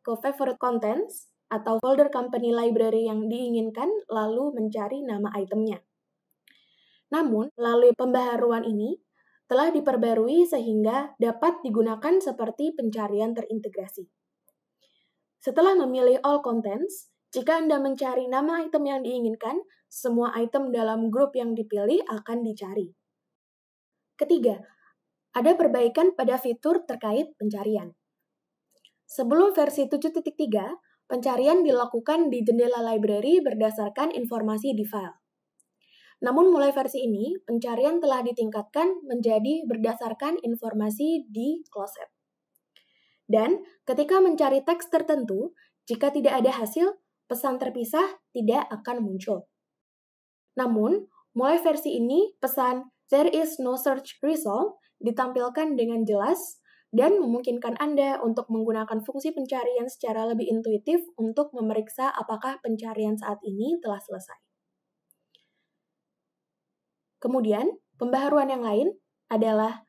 ke Favorite Contents, atau folder company library yang diinginkan, lalu mencari nama itemnya. Namun, melalui pembaharuan ini, telah diperbarui sehingga dapat digunakan seperti pencarian terintegrasi. Setelah memilih All Contents, jika Anda mencari nama item yang diinginkan, semua item dalam grup yang dipilih akan dicari. Ketiga, ada perbaikan pada fitur terkait pencarian. Sebelum versi 7.3, pencarian dilakukan di jendela library berdasarkan informasi di file. Namun mulai versi ini, pencarian telah ditingkatkan menjadi berdasarkan informasi di Closet. Dan ketika mencari teks tertentu, jika tidak ada hasil, pesan terpisah tidak akan muncul. Namun, mulai versi ini, pesan "There is no search result" ditampilkan dengan jelas dan memungkinkan Anda untuk menggunakan fungsi pencarian secara lebih intuitif untuk memeriksa apakah pencarian saat ini telah selesai. Kemudian, pembaharuan yang lain adalah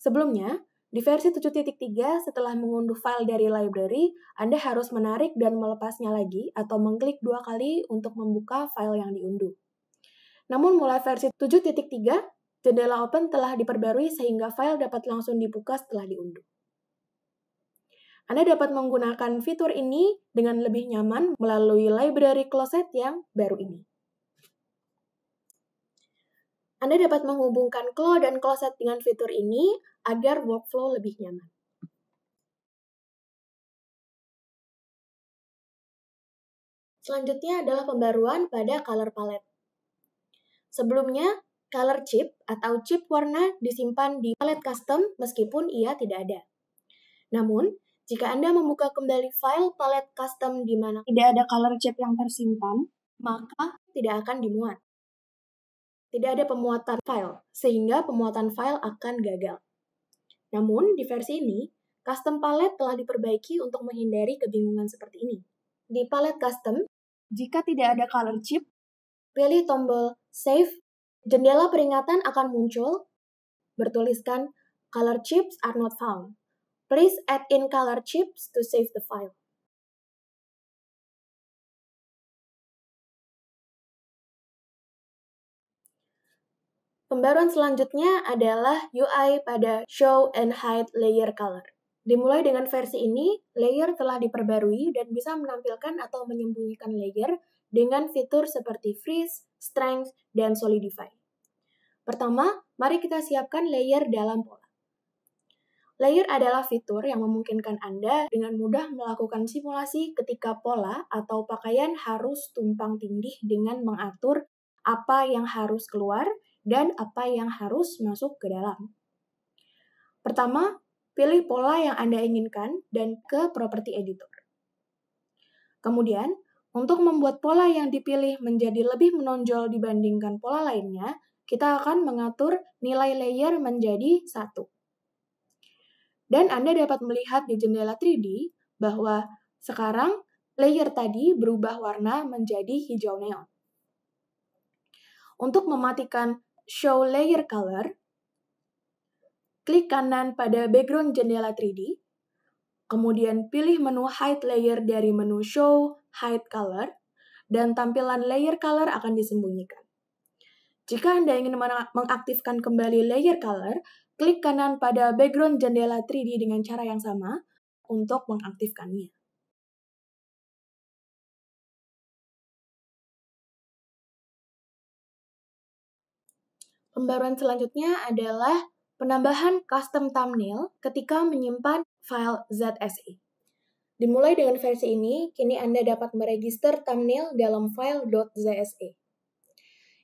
sebelumnya, di versi 7.3 setelah mengunduh file dari library, Anda harus menarik dan melepasnya lagi atau mengklik 2 kali untuk membuka file yang diunduh. Namun mulai versi 7.3, jendela Open telah diperbarui sehingga file dapat langsung dibuka setelah diunduh. Anda dapat menggunakan fitur ini dengan lebih nyaman melalui library Closet yang baru ini. Anda dapat menghubungkan Clo dan Closet dengan fitur ini agar workflow lebih nyaman. Selanjutnya adalah pembaruan pada color palette. Sebelumnya, color chip atau chip warna disimpan di palette custom meskipun ia tidak ada. Namun, jika Anda membuka kembali file palette custom di mana tidak ada color chip yang tersimpan, maka tidak akan dimuat. Tidak ada pemuatan file, sehingga pemuatan file akan gagal. Namun, di versi ini, custom palette telah diperbaiki untuk menghindari kebingungan seperti ini. Di palette custom, jika tidak ada color chip, pilih tombol Save, jendela peringatan akan muncul, bertuliskan Color chips are not found. Please add in color chips to save the file. Pembaruan selanjutnya adalah UI pada Show and Hide Layer Color. Dimulai dengan versi ini, layer telah diperbarui dan bisa menampilkan atau menyembunyikan layer dengan fitur seperti Freeze, Strength, dan Solidify. Pertama, mari kita siapkan layer dalam pola. Layer adalah fitur yang memungkinkan Anda dengan mudah melakukan simulasi ketika pola atau pakaian harus tumpang tindih dengan mengatur apa yang harus keluar dan apa yang harus masuk ke dalam. Pertama, pilih pola yang Anda inginkan dan ke Property Editor. Kemudian, Untuk membuat pola yang dipilih menjadi lebih menonjol dibandingkan pola lainnya, kita akan mengatur nilai layer menjadi 1. Dan Anda dapat melihat di jendela 3D bahwa sekarang layer tadi berubah warna menjadi hijau neon. Untuk mematikan Show Layer Color, klik kanan pada background jendela 3D, kemudian pilih menu Hide Layer dari menu Show Hide Color, dan tampilan Layer Color akan disembunyikan. Jika Anda ingin mengaktifkan kembali Layer Color, klik kanan pada background jendela 3D dengan cara yang sama untuk mengaktifkannya. Pembaruan selanjutnya adalah penambahan custom thumbnail ketika menyimpan file ZSE. Dimulai dengan versi ini, kini Anda dapat meregister thumbnail dalam file .zse,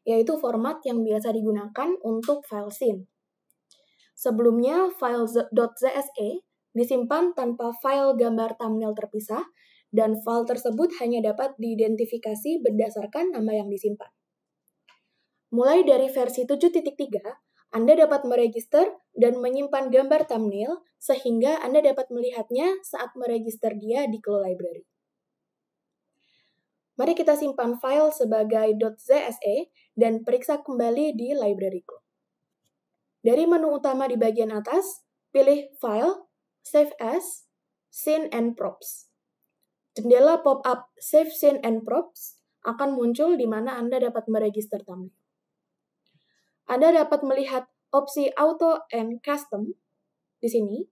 yaitu format yang biasa digunakan untuk file scene. Sebelumnya, file .zse disimpan tanpa file gambar thumbnail terpisah, dan file tersebut hanya dapat diidentifikasi berdasarkan nama yang disimpan. Mulai dari versi 7.3, Anda dapat meregister dan menyimpan gambar thumbnail sehingga Anda dapat melihatnya saat meregister dia di Clo Library. Mari kita simpan file sebagai .zse dan periksa kembali di Library Clo. Dari menu utama di bagian atas, pilih File, Save As, Scene and Props. Jendela pop-up Save Scene and Props akan muncul di mana Anda dapat meregister thumbnail. Anda dapat melihat opsi Auto and Custom di sini.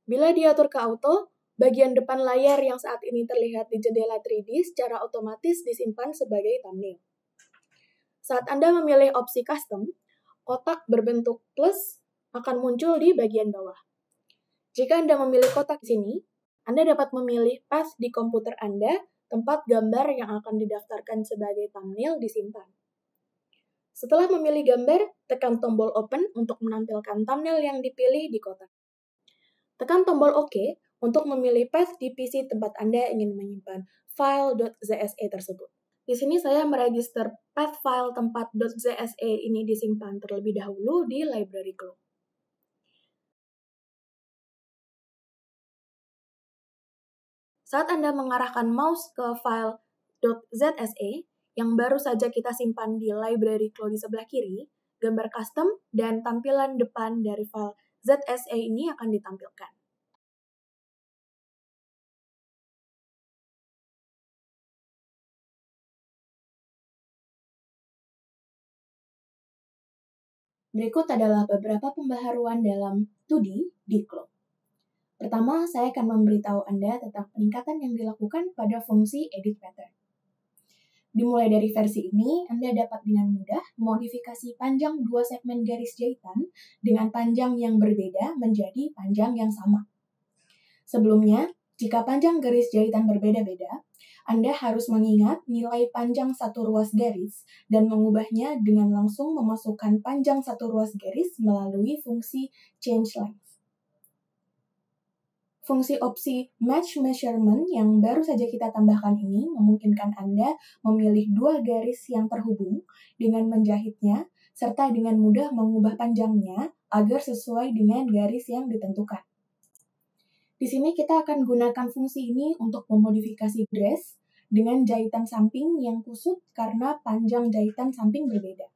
Bila diatur ke Auto, bagian depan layar yang saat ini terlihat di jendela 3D secara otomatis disimpan sebagai thumbnail. Saat Anda memilih opsi Custom, kotak berbentuk plus akan muncul di bagian bawah. Jika Anda memilih kotak di sini, Anda dapat memilih path di komputer Anda tempat gambar yang akan didaftarkan sebagai thumbnail disimpan. Setelah memilih gambar, tekan tombol Open untuk menampilkan thumbnail yang dipilih di kotak. Tekan tombol OK untuk memilih path di PC tempat Anda ingin menyimpan file .zse tersebut. Di sini saya meregister path file tempat .zse ini disimpan terlebih dahulu di Library Clo. Saat Anda mengarahkan mouse ke file .zse, yang baru saja kita simpan di Library Clo di sebelah kiri, gambar custom dan tampilan depan dari file ZSE ini akan ditampilkan. Berikut adalah beberapa pembaharuan dalam 2D di Clo. Pertama, saya akan memberitahu Anda tentang peningkatan yang dilakukan pada fungsi Edit Pattern. Dimulai dari versi ini, Anda dapat dengan mudah memodifikasi panjang dua segmen garis jahitan dengan panjang yang berbeda menjadi panjang yang sama. Sebelumnya, jika panjang garis jahitan berbeda-beda, Anda harus mengingat nilai panjang satu ruas garis dan mengubahnya dengan langsung memasukkan panjang satu ruas garis melalui fungsi Change Length. Fungsi opsi Match Measurement yang baru saja kita tambahkan ini memungkinkan Anda memilih dua garis yang terhubung dengan menjahitnya, serta dengan mudah mengubah panjangnya agar sesuai dengan garis yang ditentukan. Di sini kita akan gunakan fungsi ini untuk memodifikasi dress dengan jahitan samping yang kusut karena panjang jahitan samping berbeda.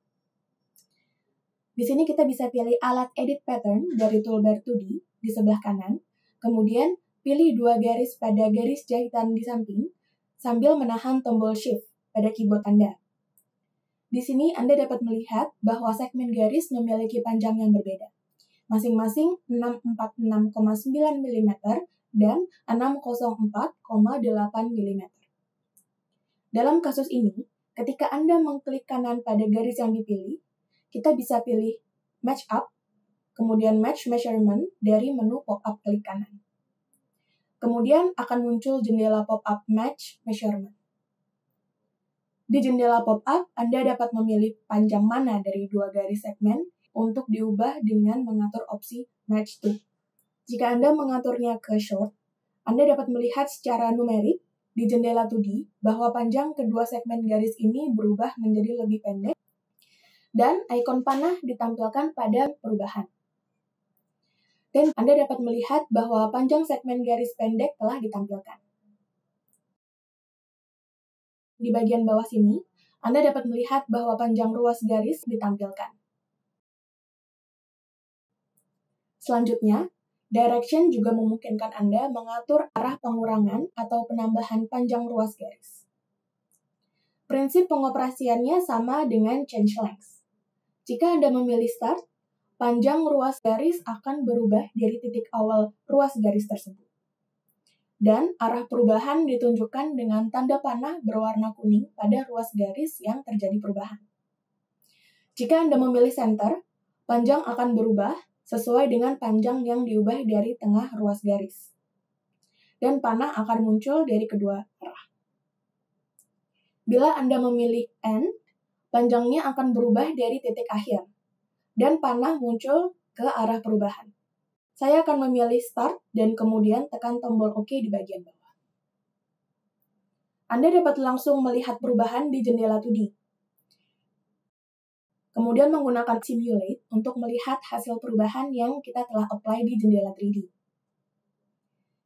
Di sini kita bisa pilih alat Edit Pattern dari toolbar 2D di sebelah kanan. Kemudian, pilih dua garis pada garis jahitan di samping sambil menahan tombol Shift pada keyboard Anda. Di sini Anda dapat melihat bahwa segmen garis memiliki panjang yang berbeda, masing-masing 646,9 mm dan 604,8 mm. Dalam kasus ini, ketika Anda mengklik kanan pada garis yang dipilih, kita bisa pilih Match Up, kemudian Match Measurement dari menu pop-up klik kanan. Kemudian akan muncul jendela pop-up Match Measurement. Di jendela pop-up, Anda dapat memilih panjang mana dari dua garis segmen untuk diubah dengan mengatur opsi Match To. Jika Anda mengaturnya ke Short, Anda dapat melihat secara numerik di jendela 2D bahwa panjang kedua segmen garis ini berubah menjadi lebih pendek dan ikon panah ditampilkan pada perubahan. Dan Anda dapat melihat bahwa panjang segmen garis pendek telah ditampilkan. Di bagian bawah sini, Anda dapat melihat bahwa panjang ruas garis ditampilkan. Selanjutnya, direction juga memungkinkan Anda mengatur arah pengurangan atau penambahan panjang ruas garis. Prinsip pengoperasiannya sama dengan change length. Jika Anda memilih start, panjang ruas garis akan berubah dari titik awal ruas garis tersebut. Dan arah perubahan ditunjukkan dengan tanda panah berwarna kuning pada ruas garis yang terjadi perubahan. Jika Anda memilih center, panjang akan berubah sesuai dengan panjang yang diubah dari tengah ruas garis. Dan panah akan muncul dari kedua arah. Bila Anda memilih end, panjangnya akan berubah dari titik akhir. Dan panah muncul ke arah perubahan. Saya akan memilih start dan kemudian tekan tombol OK di bagian bawah. Anda dapat langsung melihat perubahan di jendela 2D. Kemudian menggunakan simulate untuk melihat hasil perubahan yang kita telah apply di jendela 3D.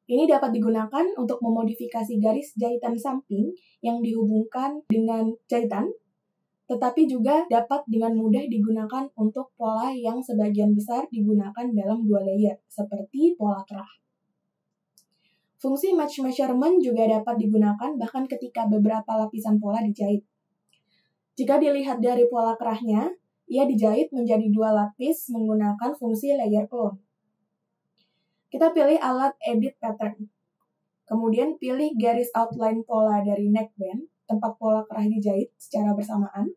Ini dapat digunakan untuk memodifikasi garis jahitan samping yang dihubungkan dengan jahitan, tetapi juga dapat dengan mudah digunakan untuk pola yang sebagian besar digunakan dalam 2 layer, seperti pola kerah. Fungsi match measurement juga dapat digunakan bahkan ketika beberapa lapisan pola dijahit. Jika dilihat dari pola kerahnya, ia dijahit menjadi 2 lapis menggunakan fungsi layer clone. Kita pilih alat edit pattern. Kemudian pilih garis outline pola dari neckband, tempat pola kerah dijahit secara bersamaan.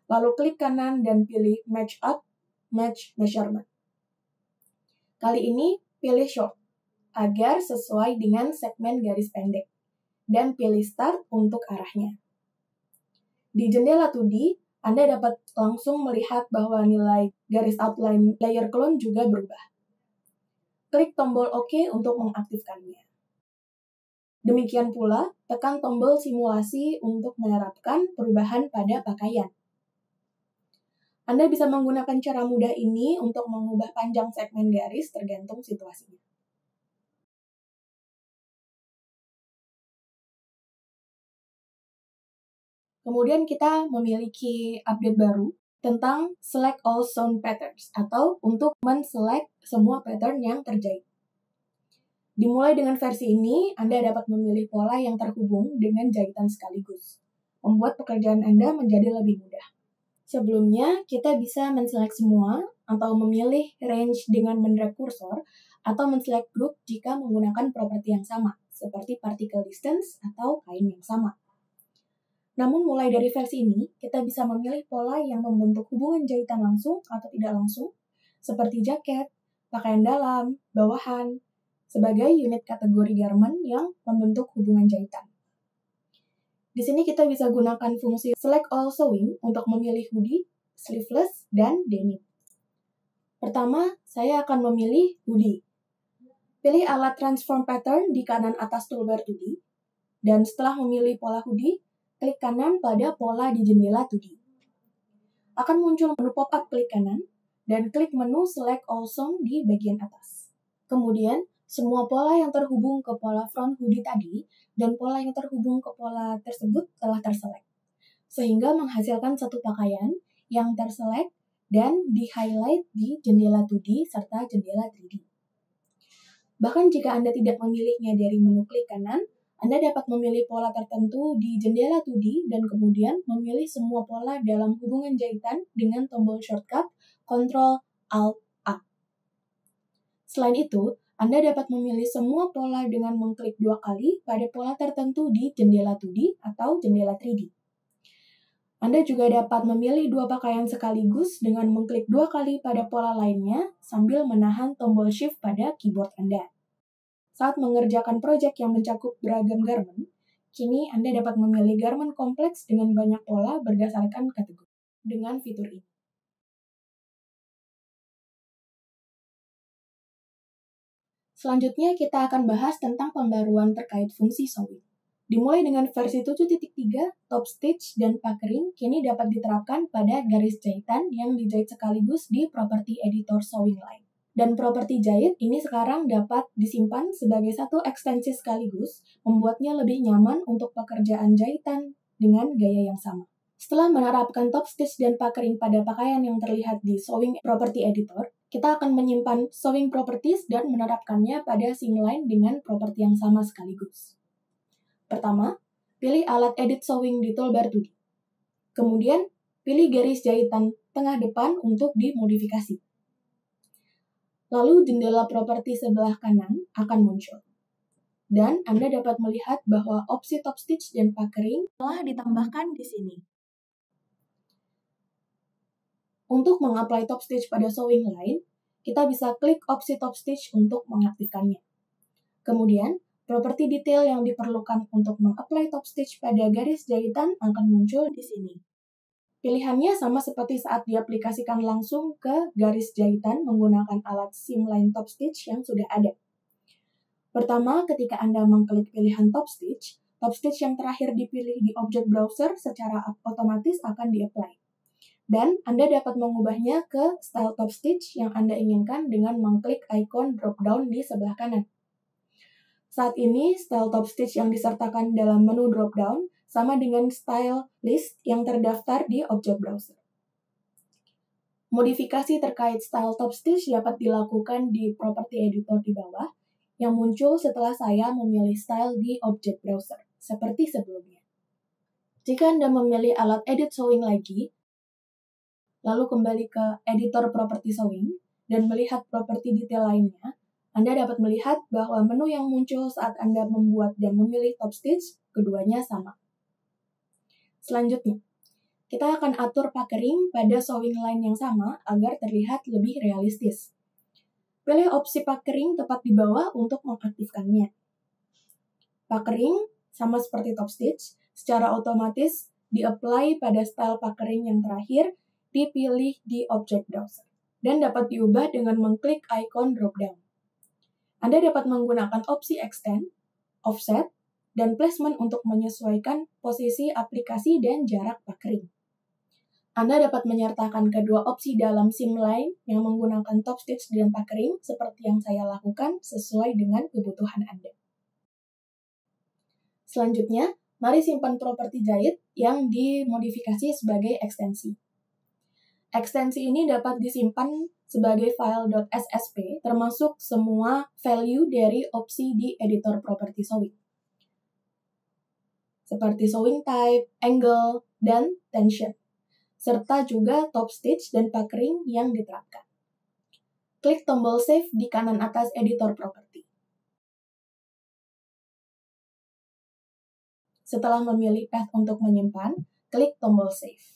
Lalu klik kanan dan pilih Match Up, Match Measurement. Kali ini pilih Short, agar sesuai dengan segmen garis pendek. Dan pilih Start untuk arahnya. Di jendela 2D, Anda dapat langsung melihat bahwa nilai garis outline layer clone juga berubah. Klik tombol OK untuk mengaktifkannya. Demikian pula, tekan tombol simulasi untuk menerapkan perubahan pada pakaian. Anda bisa menggunakan cara mudah ini untuk mengubah panjang segmen garis tergantung situasinya. Kemudian kita memiliki update baru tentang Select All Sewn Patterns atau untuk men-select semua pattern yang terjahit. Dimulai dengan versi ini, Anda dapat memilih pola yang terhubung dengan jahitan sekaligus, membuat pekerjaan Anda menjadi lebih mudah. Sebelumnya, kita bisa men-select semua atau memilih range dengan men-drag kursor atau men-select group jika menggunakan properti yang sama, seperti particle distance atau kain yang sama. Namun mulai dari versi ini, kita bisa memilih pola yang membentuk hubungan jahitan langsung atau tidak langsung, seperti jaket, pakaian dalam, bawahan, sebagai unit kategori garment yang membentuk hubungan jahitan. Di sini kita bisa gunakan fungsi Select All Sewing untuk memilih hoodie, sleeveless, dan denim. Pertama, saya akan memilih hoodie. Pilih alat Transform Pattern di kanan atas toolbar 2D, dan setelah memilih pola hoodie, klik kanan pada pola di jendela 2D. Akan muncul menu pop-up klik kanan, dan klik menu Select All Sewn di bagian atas. Kemudian, semua pola yang terhubung ke pola front hoodie tadi dan pola yang terhubung ke pola tersebut telah terselect, sehingga menghasilkan satu pakaian yang terselect dan di-highlight di jendela 2D serta jendela 3D. Bahkan jika Anda tidak memilihnya dari menu klik kanan, Anda dapat memilih pola tertentu di jendela 2D dan kemudian memilih semua pola dalam hubungan jahitan dengan tombol shortcut Ctrl-Alt-A. Selain itu, Anda dapat memilih semua pola dengan mengklik 2 kali pada pola tertentu di jendela 2D atau jendela 3D. Anda juga dapat memilih 2 pakaian sekaligus dengan mengklik 2 kali pada pola lainnya sambil menahan tombol Shift pada keyboard Anda. Saat mengerjakan proyek yang mencakup beragam garment, kini Anda dapat memilih garment kompleks dengan banyak pola berdasarkan kategori. Dengan fitur ini. Selanjutnya kita akan bahas tentang pembaruan terkait fungsi sewing. Dimulai dengan versi 7.3, top stitch dan puckering kini dapat diterapkan pada garis jahitan yang dijahit sekaligus di properti editor sewing line. Dan properti jahit ini sekarang dapat disimpan sebagai satu ekstensi sekaligus, membuatnya lebih nyaman untuk pekerjaan jahitan dengan gaya yang sama. Setelah menerapkan top stitch dan puckering pada pakaian yang terlihat di sewing property editor, kita akan menyimpan sewing properties dan menerapkannya pada seam line dengan properti yang sama sekaligus. Pertama, pilih alat edit sewing di toolbar 2D. Kemudian, pilih garis jahitan tengah depan untuk dimodifikasi. Lalu jendela properti sebelah kanan akan muncul. Dan Anda dapat melihat bahwa opsi top stitch dan puckering telah ditambahkan di sini. Untuk mengapply top stitch pada sewing line, kita bisa klik opsi top stitch untuk mengaktifkannya. Kemudian, properti detail yang diperlukan untuk mengapply top stitch pada garis jahitan akan muncul di sini. Pilihannya sama seperti saat diaplikasikan langsung ke garis jahitan menggunakan alat seam line top stitch yang sudah ada. Pertama, ketika Anda mengklik pilihan top stitch yang terakhir dipilih di objek browser secara otomatis akan di-apply. Dan Anda dapat mengubahnya ke style top stitch yang Anda inginkan dengan mengklik ikon drop-down di sebelah kanan. Saat ini, style top stitch yang disertakan dalam menu drop-down sama dengan style list yang terdaftar di objek browser. Modifikasi terkait style top stitch dapat dilakukan di property editor di bawah, yang muncul setelah saya memilih style di objek browser, seperti sebelumnya. Jika Anda memilih alat edit sewing lagi, lalu kembali ke editor property sewing, dan melihat properti detail lainnya, Anda dapat melihat bahwa menu yang muncul saat Anda membuat dan memilih top stitch, keduanya sama. Selanjutnya, kita akan atur puckering pada sewing line yang sama agar terlihat lebih realistis. Pilih opsi puckering tepat di bawah untuk mengaktifkannya. Puckering, sama seperti top stitch, secara otomatis di-apply pada style puckering yang terakhir dipilih di objek browser, dan dapat diubah dengan mengklik ikon drop-down. Anda dapat menggunakan opsi extend, offset, dan placement untuk menyesuaikan posisi aplikasi dan jarak puckering. Anda dapat menyertakan kedua opsi dalam seam line yang menggunakan top stitch dan puckering seperti yang saya lakukan sesuai dengan kebutuhan Anda. Selanjutnya, mari simpan properti jahit yang dimodifikasi sebagai ekstensi. Ekstensi ini dapat disimpan sebagai file .ssp, termasuk semua value dari opsi di editor property sewing, seperti sewing type, angle, dan tension, serta juga top stitch dan puckering yang diterapkan. Klik tombol Save di kanan atas editor property. Setelah memilih path untuk menyimpan, klik tombol Save.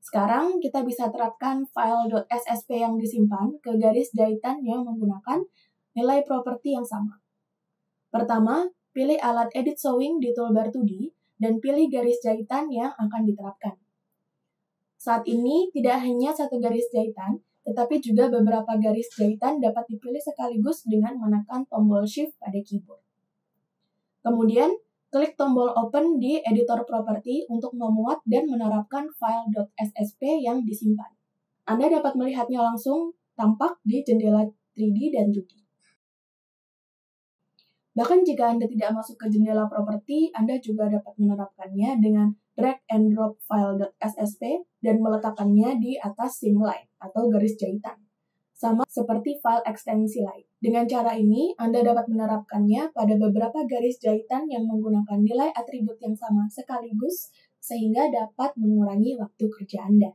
Sekarang kita bisa terapkan file .ssp yang disimpan ke garis jahitan yang menggunakan nilai properti yang sama. Pertama, pilih alat edit sewing di toolbar 2D dan pilih garis jahitan yang akan diterapkan. Saat ini tidak hanya satu garis jahitan, tetapi juga beberapa garis jahitan dapat dipilih sekaligus dengan menekan tombol Shift pada keyboard. Kemudian, klik tombol Open di editor property untuk memuat dan menerapkan file .ssp yang disimpan. Anda dapat melihatnya langsung tampak di jendela 3D dan 2D. Bahkan jika Anda tidak masuk ke jendela property, Anda juga dapat menerapkannya dengan drag and drop file .ssp dan meletakkannya di atas seam line atau garis jahitan, sama seperti file ekstensi lain. Dengan cara ini, Anda dapat menerapkannya pada beberapa garis jahitan yang menggunakan nilai atribut yang sama sekaligus, sehingga dapat mengurangi waktu kerja Anda.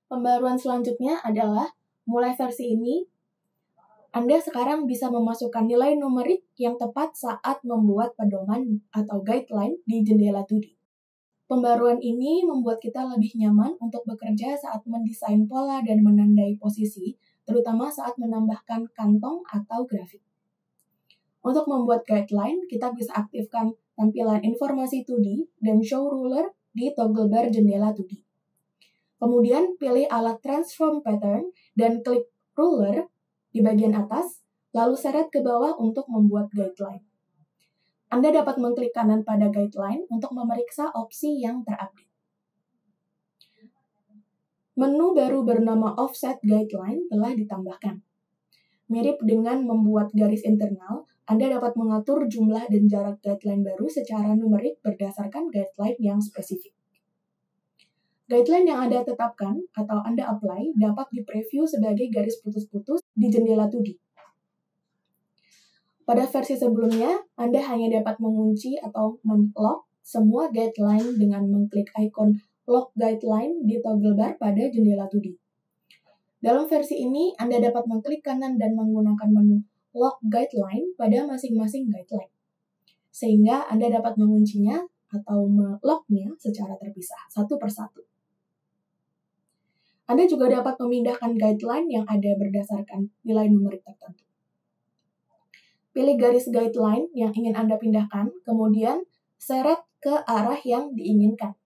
Pembaruan selanjutnya adalah, mulai versi ini, Anda sekarang bisa memasukkan nilai numerik yang tepat saat membuat pedoman atau guideline di jendela 2D. Pembaruan ini membuat kita lebih nyaman untuk bekerja saat mendesain pola dan menandai posisi, terutama saat menambahkan kantong atau grafik. Untuk membuat guideline, kita bisa aktifkan tampilan informasi 2D dan show ruler di toggle bar jendela 2D. Kemudian pilih alat transform pattern dan klik ruler di bagian atas, lalu seret ke bawah untuk membuat guideline. Anda dapat mengklik kanan pada guideline untuk memeriksa opsi yang terupdate. Menu baru bernama Offset Guideline telah ditambahkan. Mirip dengan membuat garis internal, Anda dapat mengatur jumlah dan jarak guideline baru secara numerik berdasarkan guideline yang spesifik. Guideline yang Anda tetapkan atau Anda apply dapat di-preview sebagai garis putus-putus di jendela 2D. Pada versi sebelumnya, Anda hanya dapat mengunci atau men-lock semua guideline dengan mengklik ikon Lock Guideline di toggle bar pada jendela 2D. Dalam versi ini, Anda dapat mengklik kanan dan menggunakan menu Lock Guideline pada masing-masing guideline, sehingga Anda dapat menguncinya atau melocknya secara terpisah, satu persatu. Anda juga dapat memindahkan guideline yang ada berdasarkan nilai numerik tertentu. Pilih garis guideline yang ingin Anda pindahkan, kemudian seret ke arah yang diinginkan.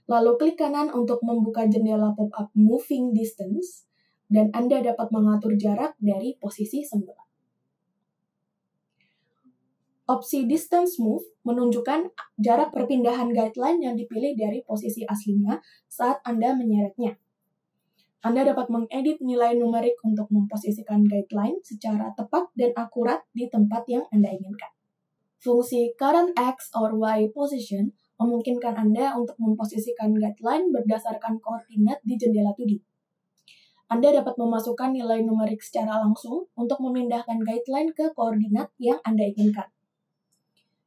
Lalu klik kanan untuk membuka jendela pop-up Moving Distance, dan Anda dapat mengatur jarak dari posisi semula. Opsi Distance Move menunjukkan jarak perpindahan guideline yang dipilih dari posisi aslinya saat Anda menyeretnya. Anda dapat mengedit nilai numerik untuk memposisikan guideline secara tepat dan akurat di tempat yang Anda inginkan. Fungsi Current X or Y Position memungkinkan Anda untuk memposisikan guideline berdasarkan koordinat di jendela 2D. Anda dapat memasukkan nilai numerik secara langsung untuk memindahkan guideline ke koordinat yang Anda inginkan.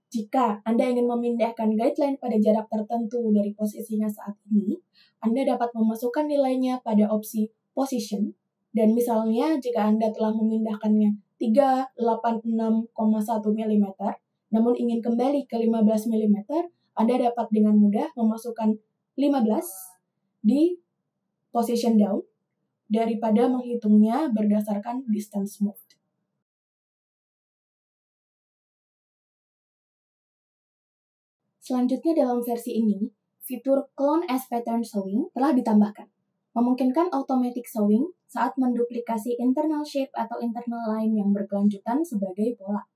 Jika Anda ingin memindahkan guideline pada jarak tertentu dari posisinya saat ini, Anda dapat memasukkan nilainya pada opsi Position, dan misalnya jika Anda telah memindahkannya 386,1 mm, namun ingin kembali ke 15 mm, Anda dapat dengan mudah memasukkan 15 di Position Down daripada menghitungnya berdasarkan Distance Moved. Selanjutnya dalam versi ini, fitur Clone as Pattern Showing telah ditambahkan, memungkinkan automatic showing saat menduplikasi internal shape atau internal line yang berkelanjutan sebagai pola.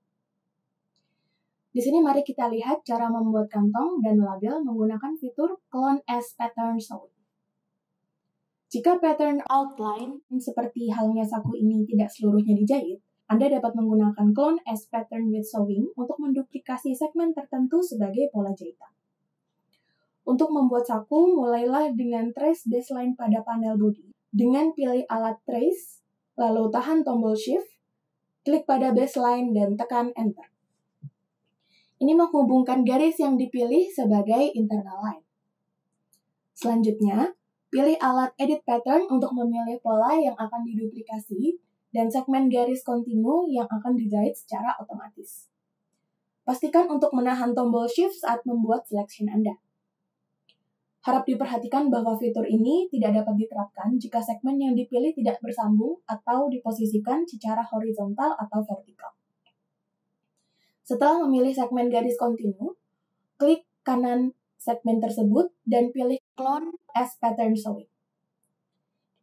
Di sini mari kita lihat cara membuat kantong dan label menggunakan fitur Clone as Pattern Showing. Jika pattern outline seperti halnya saku ini tidak seluruhnya dijahit, Anda dapat menggunakan Clone as Pattern with Sewing untuk menduplikasi segmen tertentu sebagai pola jahitan. Untuk membuat saku, mulailah dengan trace baseline pada panel body. Dengan pilih alat trace, lalu tahan tombol Shift, klik pada baseline dan tekan Enter. Ini menghubungkan garis yang dipilih sebagai internal line. Selanjutnya, pilih alat Edit Pattern untuk memilih pola yang akan diduplikasi dan segmen garis kontinu yang akan dijahit secara otomatis. Pastikan untuk menahan tombol Shift saat membuat selection Anda. Harap diperhatikan bahwa fitur ini tidak dapat diterapkan jika segmen yang dipilih tidak bersambung atau diposisikan secara horizontal atau vertikal. Setelah memilih segmen garis kontinu, klik kanan segmen tersebut dan pilih Clone as Pattern Showing.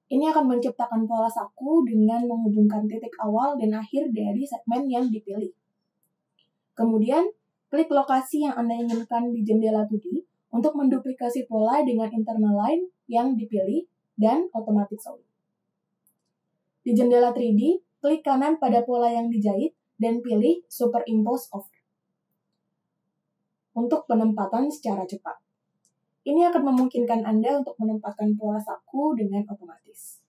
Ini akan menciptakan pola saku dengan menghubungkan titik awal dan akhir dari segmen yang dipilih. Kemudian, klik lokasi yang Anda inginkan di jendela 2D untuk menduplikasi pola dengan internal line yang dipilih dan automatic showing. Di jendela 3D, klik kanan pada pola yang dijahit dan pilih Superimpose Over untuk penempatan secara cepat. Ini akan memungkinkan Anda untuk menempatkan pola saku dengan otomatis.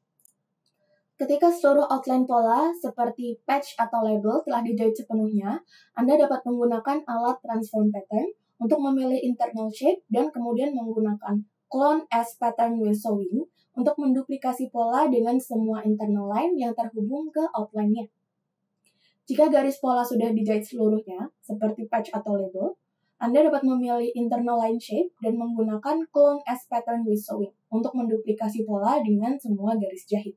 Ketika seluruh outline pola seperti patch atau label telah dijahit sepenuhnya, Anda dapat menggunakan alat Transform Pattern untuk memilih internal shape dan kemudian menggunakan Clone as Pattern with Sewing untuk menduplikasi pola dengan semua internal line yang terhubung ke outline-nya. Jika garis pola sudah dijahit seluruhnya, seperti patch atau label, Anda dapat memilih internal line shape dan menggunakan Clone as Pattern with Sewing untuk menduplikasi pola dengan semua garis jahit.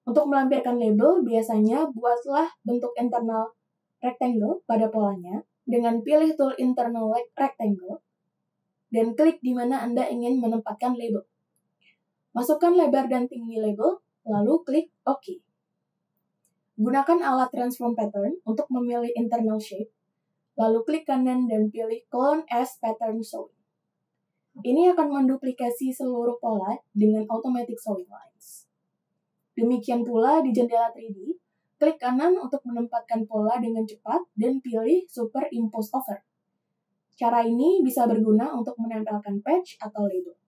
Untuk melampirkan label, biasanya buatlah bentuk internal rectangle pada polanya dengan pilih tool internal rectangle dan klik di mana Anda ingin menempatkan label. Masukkan lebar dan tinggi label, lalu klik OK. Gunakan alat Transform Pattern untuk memilih internal shape, lalu klik kanan dan pilih Clone as Pattern Showing. Ini akan menduplikasi seluruh pola dengan Automatic Showing Lines. Demikian pula di jendela 3D, klik kanan untuk menempatkan pola dengan cepat dan pilih Superimpose Over. Cara ini bisa berguna untuk menempelkan patch atau label.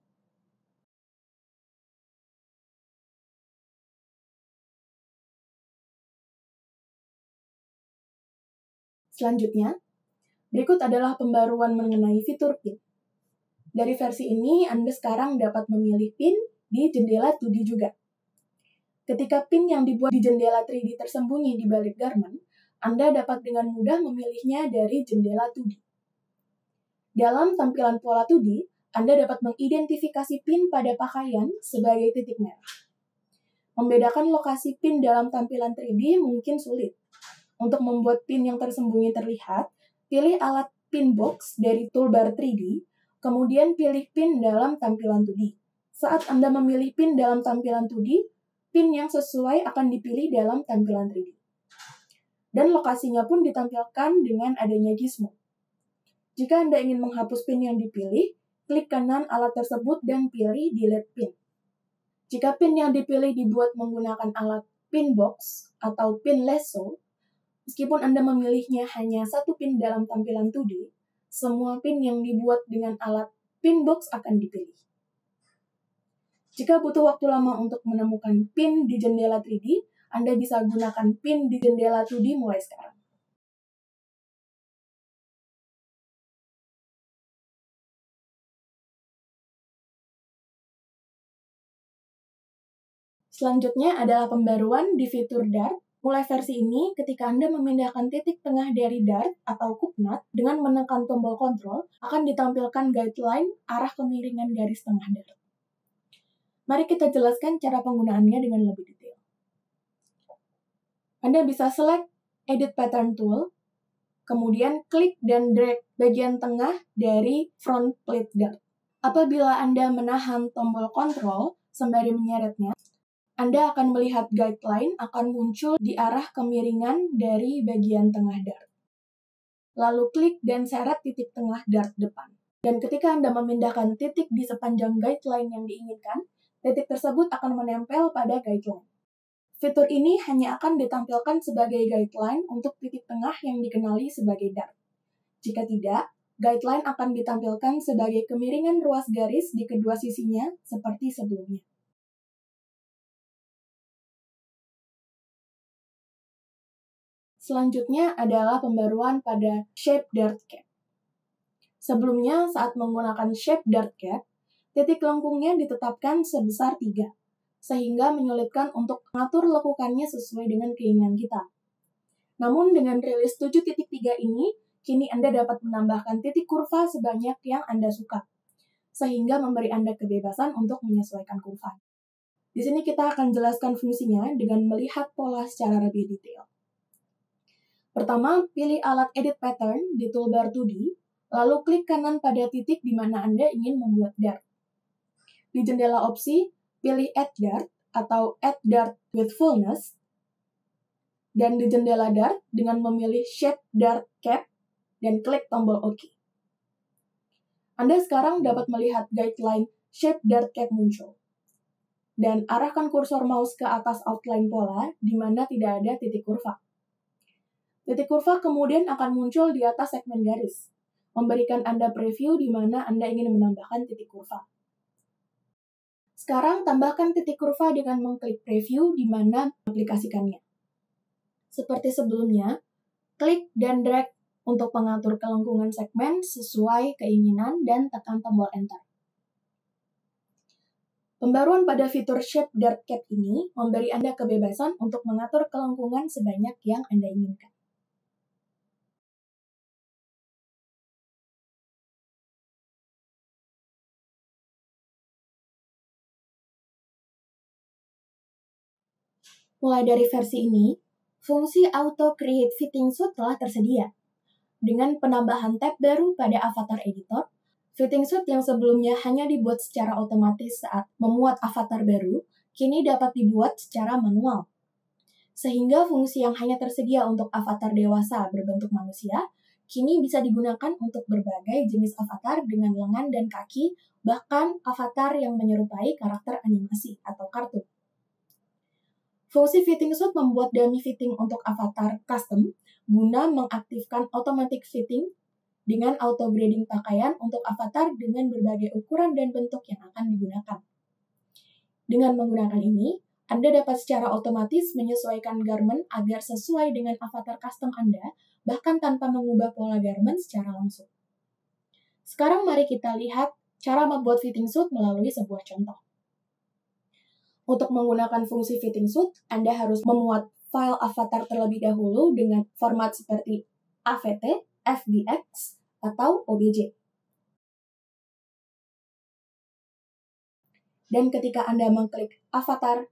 Selanjutnya, berikut adalah pembaruan mengenai fitur pin. Dari versi ini, Anda sekarang dapat memilih pin di jendela 2D juga. Ketika pin yang dibuat di jendela 3D tersembunyi di balik garment, Anda dapat dengan mudah memilihnya dari jendela 2D. Dalam tampilan pola 2D, Anda dapat mengidentifikasi pin pada pakaian sebagai titik merah. Membedakan lokasi pin dalam tampilan 3D mungkin sulit. Untuk membuat pin yang tersembunyi terlihat, pilih alat pin box dari toolbar 3D, kemudian pilih pin dalam tampilan 2D. Saat Anda memilih pin dalam tampilan 2D, pin yang sesuai akan dipilih dalam tampilan 3D. Dan lokasinya pun ditampilkan dengan adanya gizmo. Jika Anda ingin menghapus pin yang dipilih, klik kanan alat tersebut dan pilih Delete Pin. Jika pin yang dipilih dibuat menggunakan alat pin box atau pin lasso, meskipun Anda memilihnya hanya satu pin dalam tampilan 2D, semua pin yang dibuat dengan alat pin box akan dipilih. Jika butuh waktu lama untuk menemukan pin di jendela 3D, Anda bisa gunakan pin di jendela 2D mulai sekarang. Selanjutnya adalah pembaruan di fitur Dart. Mulai versi ini, ketika Anda memindahkan titik tengah dari Dart atau Coupe-Nut dengan menekan tombol kontrol, akan ditampilkan guideline arah kemiringan garis tengah Dart. Mari kita jelaskan cara penggunaannya dengan lebih detail. Anda bisa select Edit Pattern Tool, kemudian klik dan drag bagian tengah dari front plate Dart. Apabila Anda menahan tombol kontrol sembari menyeretnya, Anda akan melihat guideline akan muncul di arah kemiringan dari bagian tengah Dart. Lalu klik dan seret titik tengah Dart depan. Dan ketika Anda memindahkan titik di sepanjang guideline yang diinginkan, titik tersebut akan menempel pada guideline. Fitur ini hanya akan ditampilkan sebagai guideline untuk titik tengah yang dikenali sebagai Dart. Jika tidak, guideline akan ditampilkan sebagai kemiringan ruas garis di kedua sisinya seperti sebelumnya. Selanjutnya adalah pembaruan pada Shape Dart Cap. Sebelumnya, saat menggunakan Shape Dart Cap, titik lengkungnya ditetapkan sebesar 3, sehingga menyulitkan untuk mengatur lekukannya sesuai dengan keinginan kita. Namun dengan rilis 7.3 ini, kini Anda dapat menambahkan titik kurva sebanyak yang Anda suka, sehingga memberi Anda kebebasan untuk menyesuaikan kurva. Di sini kita akan jelaskan fungsinya dengan melihat pola secara lebih detail. Pertama, pilih alat Edit Pattern di toolbar 2D, lalu klik kanan pada titik di mana Anda ingin membuat dart. Di jendela opsi, pilih Add Dart atau Add Dart with Fullness, dan di jendela Dart dengan memilih Shape Dart Cap dan klik tombol OK. Anda sekarang dapat melihat guideline Shape Dart Cap muncul. Dan arahkan kursor mouse ke atas outline pola di mana tidak ada titik kurva. Titik kurva kemudian akan muncul di atas segmen garis, memberikan Anda preview di mana Anda ingin menambahkan titik kurva. Sekarang tambahkan titik kurva dengan mengklik preview di mana aplikasikannya. Seperti sebelumnya, klik dan drag untuk mengatur kelengkungan segmen sesuai keinginan dan tekan tombol Enter. Pembaruan pada fitur Shape Dart Cap ini memberi Anda kebebasan untuk mengatur kelengkungan sebanyak yang Anda inginkan. Mulai dari versi ini, fungsi Auto Create Fitting Suit telah tersedia. Dengan penambahan tab baru pada avatar editor, fitting suit yang sebelumnya hanya dibuat secara otomatis saat memuat avatar baru, kini dapat dibuat secara manual. sehingga fungsi yang hanya tersedia untuk avatar dewasa berbentuk manusia, kini bisa digunakan untuk berbagai jenis avatar dengan lengan dan kaki, bahkan avatar yang menyerupai karakter animasi atau kartun. Fungsi fitting suit membuat dummy fitting untuk avatar custom guna mengaktifkan automatic fitting dengan auto grading pakaian untuk avatar dengan berbagai ukuran dan bentuk yang akan digunakan. Dengan menggunakan ini, Anda dapat secara otomatis menyesuaikan garment agar sesuai dengan avatar custom Anda, bahkan tanpa mengubah pola garment secara langsung. Sekarang mari kita lihat cara membuat fitting suit melalui sebuah contoh. Untuk menggunakan fungsi fitting suit, Anda harus memuat file avatar terlebih dahulu dengan format seperti AVT, FBX, atau OBJ. Dan ketika Anda mengklik avatar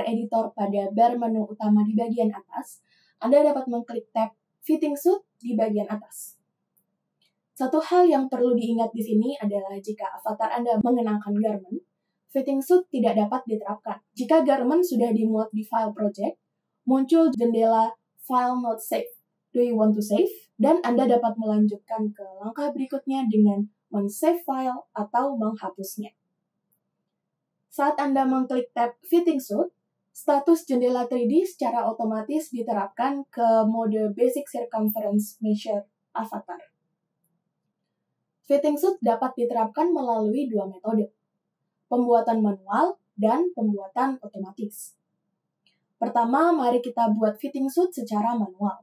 editor pada bar menu utama di bagian atas, Anda dapat mengklik tab Fitting Suit di bagian atas. Satu hal yang perlu diingat di sini adalah jika avatar Anda mengenakan garment, fitting suit tidak dapat diterapkan. Jika garment sudah dimuat di file project, muncul jendela File Not Saved. Do you want to save? Dan Anda dapat melanjutkan ke langkah berikutnya dengan men-save file atau menghapusnya. Saat Anda mengklik tab Fitting Suit, status jendela 3D secara otomatis diterapkan ke mode Basic Circumference Measure Avatar. Fitting Suit dapat diterapkan melalui dua metode, pembuatan manual dan pembuatan otomatis. Pertama, mari kita buat fitting suit secara manual.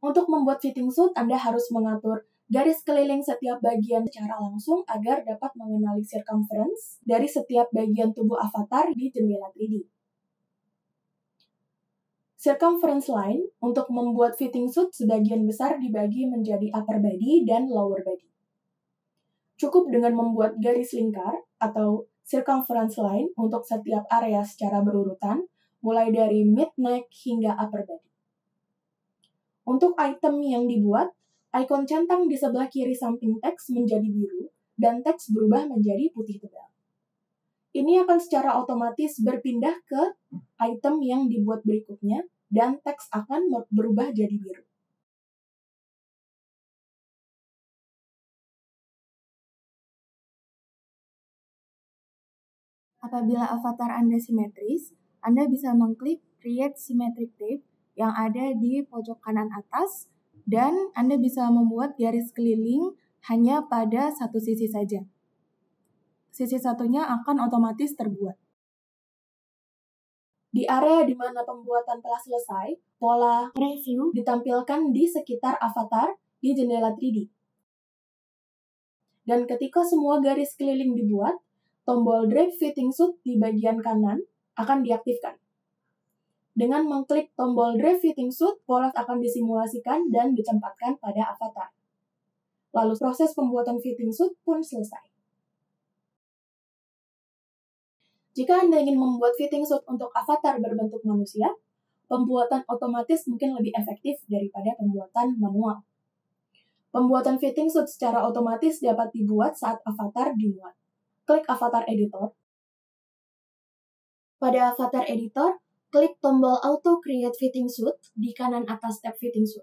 Untuk membuat fitting suit, Anda harus mengatur garis keliling setiap bagian secara langsung agar dapat mengenali circumference dari setiap bagian tubuh avatar di jendela 3D. Circumference line untuk membuat fitting suit sebagian besar dibagi menjadi upper body dan lower body. Cukup dengan membuat garis lingkar atau circumference line untuk setiap area secara berurutan, mulai dari mid-neck hingga upper body. Untuk item yang dibuat, ikon centang di sebelah kiri samping teks menjadi biru dan teks berubah menjadi putih tebal. Ini akan secara otomatis berpindah ke item yang dibuat berikutnya dan teks akan berubah jadi biru. Apabila avatar Anda simetris, Anda bisa mengklik Create Symmetric Tape yang ada di pojok kanan atas, dan Anda bisa membuat garis keliling hanya pada satu sisi saja. Sisi satunya akan otomatis terbuat. Di area di mana pembuatan telah selesai, pola preview ditampilkan di sekitar avatar di jendela 3D. Dan ketika semua garis keliling dibuat, tombol Drag Fitting Suit di bagian kanan akan diaktifkan. Dengan mengklik tombol Drag Fitting Suit, pola akan disimulasikan dan ditempatkan pada avatar. Lalu proses pembuatan fitting suit pun selesai. Jika Anda ingin membuat fitting suit untuk avatar berbentuk manusia, pembuatan otomatis mungkin lebih efektif daripada pembuatan manual. Pembuatan fitting suit secara otomatis dapat dibuat saat avatar dimuat. Klik Avatar Editor. Pada Avatar Editor, klik tombol Auto Create Fitting Suit di kanan atas tab Fitting Suit.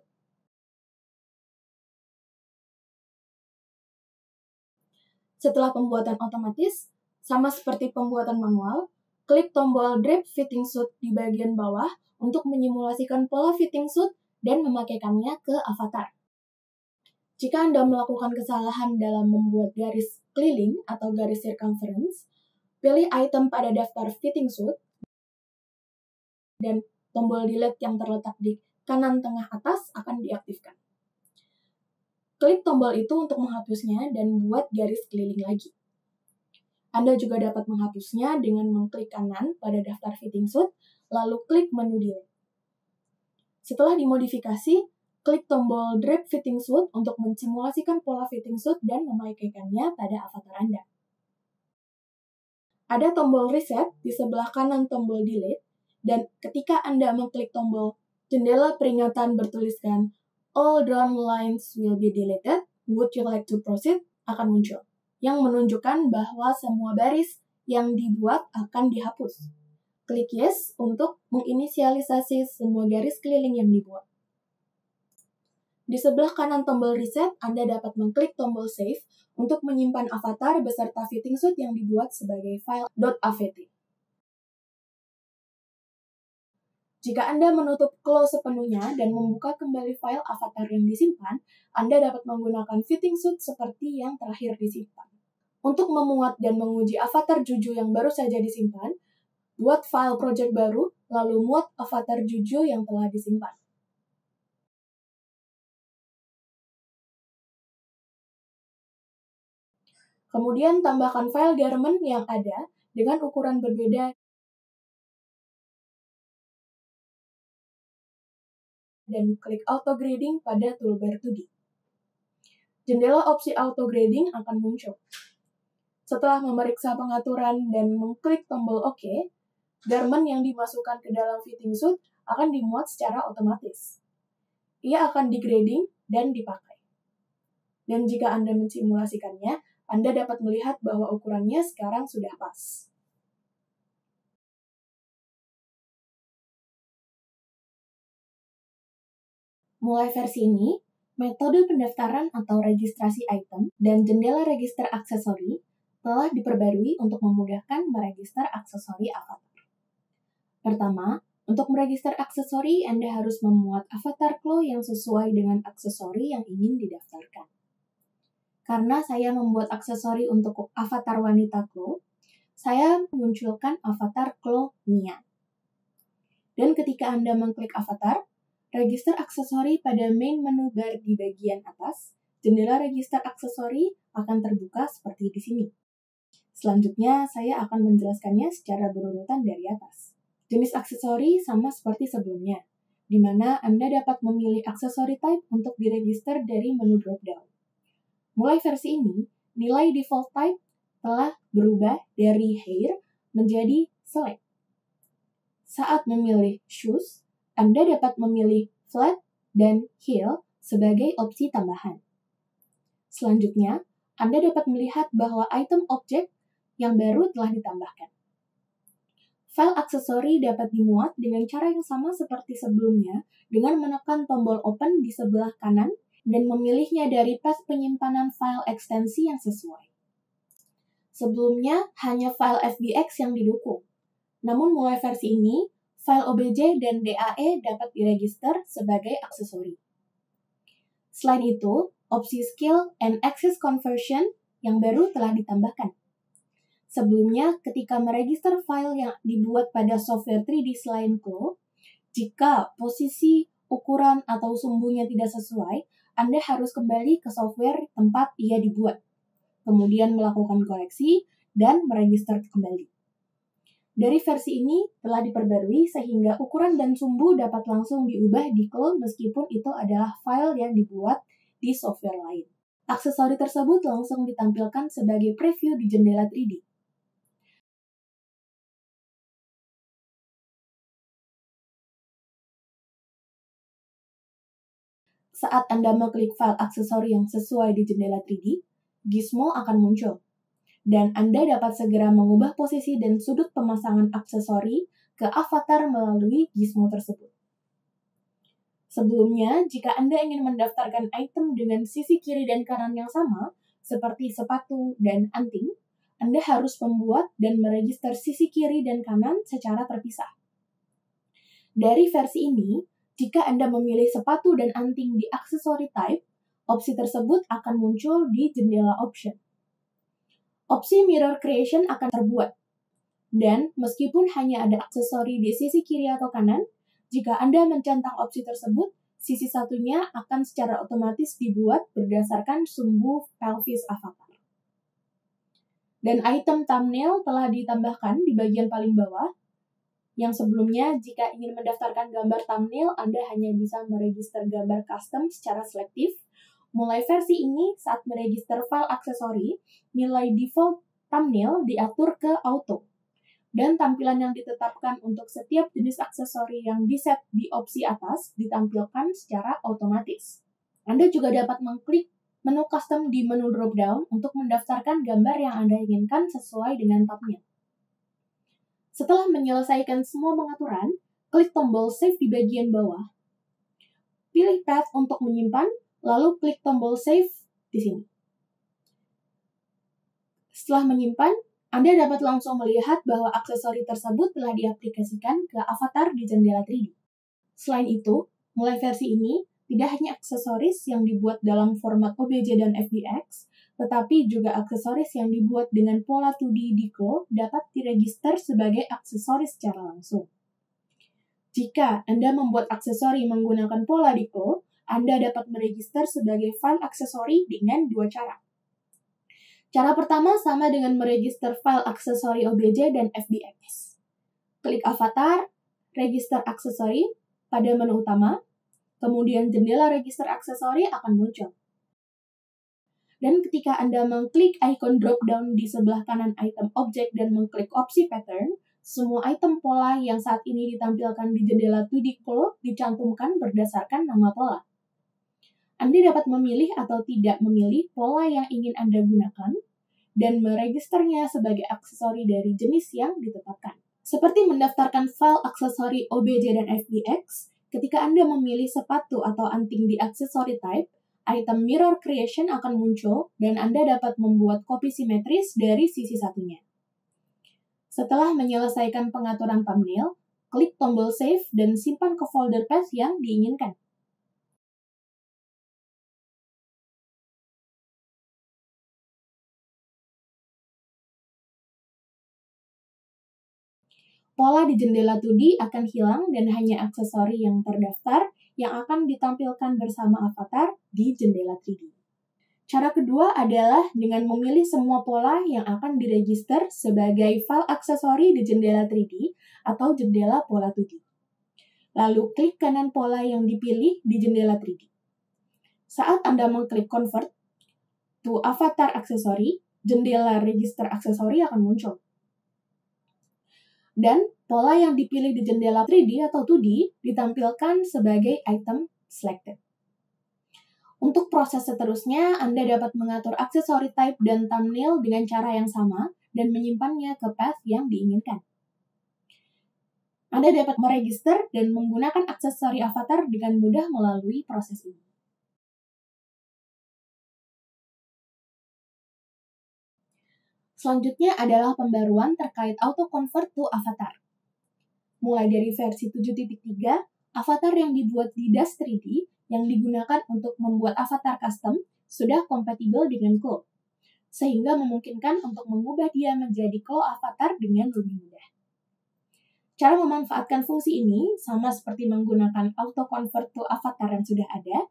Setelah pembuatan otomatis, sama seperti pembuatan manual, klik tombol Drag Fitting Suit di bagian bawah untuk menyimulasikan pola fitting suit dan memakaikannya ke avatar. Jika Anda melakukan kesalahan dalam membuat garis keliling atau garis circumference, pilih item pada daftar fitting suit dan tombol delete yang terletak di kanan tengah atas akan diaktifkan. Klik tombol itu untuk menghapusnya dan buat garis keliling lagi. Anda juga dapat menghapusnya dengan mengklik kanan pada daftar fitting suit, lalu klik menu delete. Setelah dimodifikasi, klik tombol Drag Fitting Suit untuk mensimulasikan pola fitting suit dan memakaikannya pada avatar Anda. Ada tombol Reset di sebelah kanan tombol Delete, dan ketika Anda mengklik tombol, jendela peringatan bertuliskan All drawn lines will be deleted, would you like to proceed? Akan muncul, yang menunjukkan bahwa semua baris yang dibuat akan dihapus. Klik Yes untuk menginisialisasi semua garis keliling yang dibuat. Di sebelah kanan tombol Reset, Anda dapat mengklik tombol Save untuk menyimpan avatar beserta fitting suit yang dibuat sebagai file .avt. Jika Anda menutup close sepenuhnya dan membuka kembali file avatar yang disimpan, Anda dapat menggunakan fitting suit seperti yang terakhir disimpan. Untuk memuat dan menguji avatar Juju yang baru saja disimpan, buat file project baru, lalu muat avatar Juju yang telah disimpan. Kemudian tambahkan file garment yang ada dengan ukuran berbeda dan klik auto grading pada toolbar 2D. Jendela opsi auto grading akan muncul. Setelah memeriksa pengaturan dan mengklik tombol OK, garment yang dimasukkan ke dalam fitting suit akan dimuat secara otomatis. Ia akan digrading dan dipakai. Dan jika Anda mensimulasikannya, Anda dapat melihat bahwa ukurannya sekarang sudah pas. Mulai versi ini, metode pendaftaran atau registrasi item dan jendela register aksesori telah diperbarui untuk memudahkan meregister aksesori avatar. Pertama, untuk meregister aksesori, Anda harus memuat avatar Klo yang sesuai dengan aksesori yang ingin didaftarkan. Karena saya membuat aksesori untuk avatar wanita Klo, saya munculkan avatar Klo Mia. Dan ketika Anda mengklik avatar, register aksesori pada main menu bar di bagian atas, jendela register aksesori akan terbuka seperti di sini. Selanjutnya, saya akan menjelaskannya secara berurutan dari atas. Jenis aksesori sama seperti sebelumnya, di mana Anda dapat memilih aksesori type untuk diregister dari menu drop-down. Mulai versi ini, nilai default type telah berubah dari hair menjadi select. Saat memilih shoes, Anda dapat memilih flat dan heel sebagai opsi tambahan. Selanjutnya, Anda dapat melihat bahwa item objek yang baru telah ditambahkan. File aksesori dapat dimuat dengan cara yang sama seperti sebelumnya dengan menekan tombol open di sebelah kanan dan memilihnya dari path penyimpanan file ekstensi yang sesuai. Sebelumnya, hanya file FBX yang didukung. Namun mulai versi ini, file OBJ dan DAE dapat diregister sebagai aksesori. Selain itu, opsi Skill and Access Conversion yang baru telah ditambahkan. Sebelumnya, ketika meregister file yang dibuat pada software 3D selain Klo, jika posisi, ukuran, atau sumbunya tidak sesuai, Anda harus kembali ke software tempat ia dibuat, kemudian melakukan koreksi, dan meregister kembali. Dari versi ini telah diperbarui sehingga ukuran dan sumbu dapat langsung diubah di Klo meskipun itu adalah file yang dibuat di software lain. Aksesori tersebut langsung ditampilkan sebagai preview di jendela 3D. Saat Anda mengklik file aksesori yang sesuai di jendela 3D, gizmo akan muncul. Dan Anda dapat segera mengubah posisi dan sudut pemasangan aksesori ke avatar melalui gizmo tersebut. Sebelumnya, jika Anda ingin mendaftarkan item dengan sisi kiri dan kanan yang sama, seperti sepatu dan anting, Anda harus membuat dan meregister sisi kiri dan kanan secara terpisah. Dari versi ini, jika Anda memilih sepatu dan anting di aksesori type, opsi tersebut akan muncul di jendela option. Opsi mirror creation akan terbuat. Dan meskipun hanya ada aksesori di sisi kiri atau kanan, jika Anda mencentang opsi tersebut, sisi satunya akan secara otomatis dibuat berdasarkan sumbu pelvis avatar. Dan item thumbnail telah ditambahkan di bagian paling bawah, yang sebelumnya jika ingin mendaftarkan gambar thumbnail, Anda hanya bisa meregister gambar custom secara selektif. Mulai versi ini, saat meregister file aksesori, nilai default thumbnail diatur ke auto. Dan tampilan yang ditetapkan untuk setiap jenis aksesori yang diset di opsi atas ditampilkan secara otomatis. Anda juga dapat mengklik menu custom di menu drop-down untuk mendaftarkan gambar yang Anda inginkan sesuai dengan thumbnail. Setelah menyelesaikan semua pengaturan, klik tombol Save di bagian bawah. Pilih path untuk menyimpan, lalu klik tombol Save di sini. Setelah menyimpan, Anda dapat langsung melihat bahwa aksesori tersebut telah diaplikasikan ke avatar di jendela 3D. Selain itu, mulai versi ini, tidak hanya aksesoris yang dibuat dalam format OBJ dan FBX, tetapi juga aksesoris yang dibuat dengan pola 2D di Claw dapat diregister sebagai aksesoris secara langsung. Jika Anda membuat aksesori menggunakan pola di Claw, Anda dapat meregister sebagai file aksesori dengan dua cara. Cara pertama sama dengan meregister file aksesori OBJ dan FBX. Klik avatar, register aksesori pada menu utama, kemudian jendela register aksesori akan muncul. Dan ketika Anda mengklik icon drop-down di sebelah kanan item objek dan mengklik opsi pattern, semua item pola yang saat ini ditampilkan di jendela 2D Claw dicantumkan berdasarkan nama pola. Anda dapat memilih atau tidak memilih pola yang ingin Anda gunakan dan meregisternya sebagai aksesori dari jenis yang ditetapkan. Seperti mendaftarkan file aksesori OBJ dan FBX, ketika Anda memilih sepatu atau anting di aksesori type, item mirror creation akan muncul dan Anda dapat membuat kopi simetris dari sisi satunya. Setelah menyelesaikan pengaturan thumbnail, klik tombol save dan simpan ke folder path yang diinginkan. Pola di jendela 2D akan hilang dan hanya aksesori yang terdaftar yang akan ditampilkan bersama avatar di jendela 3D. Cara kedua adalah dengan memilih semua pola yang akan diregister sebagai file aksesori di jendela 3D atau jendela pola 2D. Lalu klik kanan pola yang dipilih di jendela 3D. Saat Anda mengklik Convert to Avatar Aksesori, jendela register aksesori akan muncul. Dan pola yang dipilih di jendela 3D atau 2D ditampilkan sebagai item selected. Untuk proses seterusnya, Anda dapat mengatur aksesori type dan thumbnail dengan cara yang sama dan menyimpannya ke path yang diinginkan. Anda dapat meregister dan menggunakan aksesori avatar dengan mudah melalui proses ini. Selanjutnya adalah pembaruan terkait auto convert to avatar. Mulai dari versi 7.3, avatar yang dibuat di Dash 3D yang digunakan untuk membuat avatar custom sudah kompatibel dengan Claw, sehingga memungkinkan untuk mengubah dia menjadi Claw avatar dengan lebih mudah. Cara memanfaatkan fungsi ini sama seperti menggunakan auto convert to avatar yang sudah ada.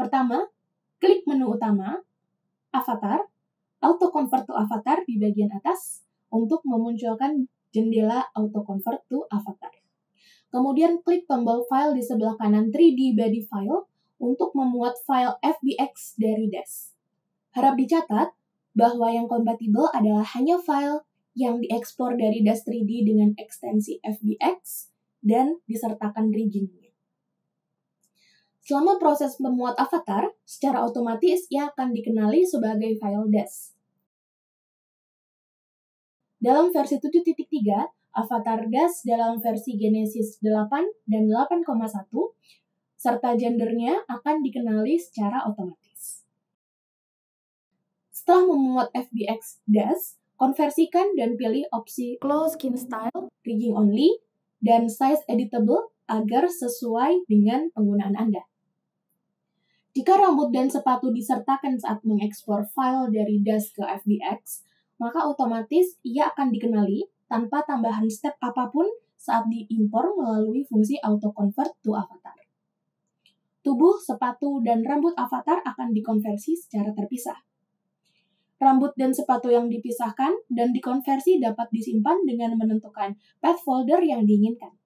Pertama, klik menu utama, avatar, auto convert to avatar di bagian atas untuk memunculkan jendela auto convert to avatar. Kemudian klik tombol file di sebelah kanan 3D body file untuk memuat file FBX dari Dash. Harap dicatat bahwa yang kompatibel adalah hanya file yang diekspor dari Dash 3D dengan ekstensi FBX dan disertakan riggingnya. Selama proses memuat avatar, secara otomatis ia akan dikenali sebagai file Dash. Dalam versi 7.3, avatar Dash dalam versi Genesis 8 dan 8,1, serta gendernya akan dikenali secara otomatis. Setelah memuat FBX Dash, konversikan dan pilih opsi Claw Skin Style, Rigging Only, dan Size Editable agar sesuai dengan penggunaan Anda. Jika rambut dan sepatu disertakan saat mengekspor file dari Dash ke FBX, maka otomatis ia akan dikenali tanpa tambahan step apapun saat diimpor melalui fungsi auto convert to avatar. Tubuh, sepatu, dan rambut avatar akan dikonversi secara terpisah. Rambut dan sepatu yang dipisahkan dan dikonversi dapat disimpan dengan menentukan path folder yang diinginkan.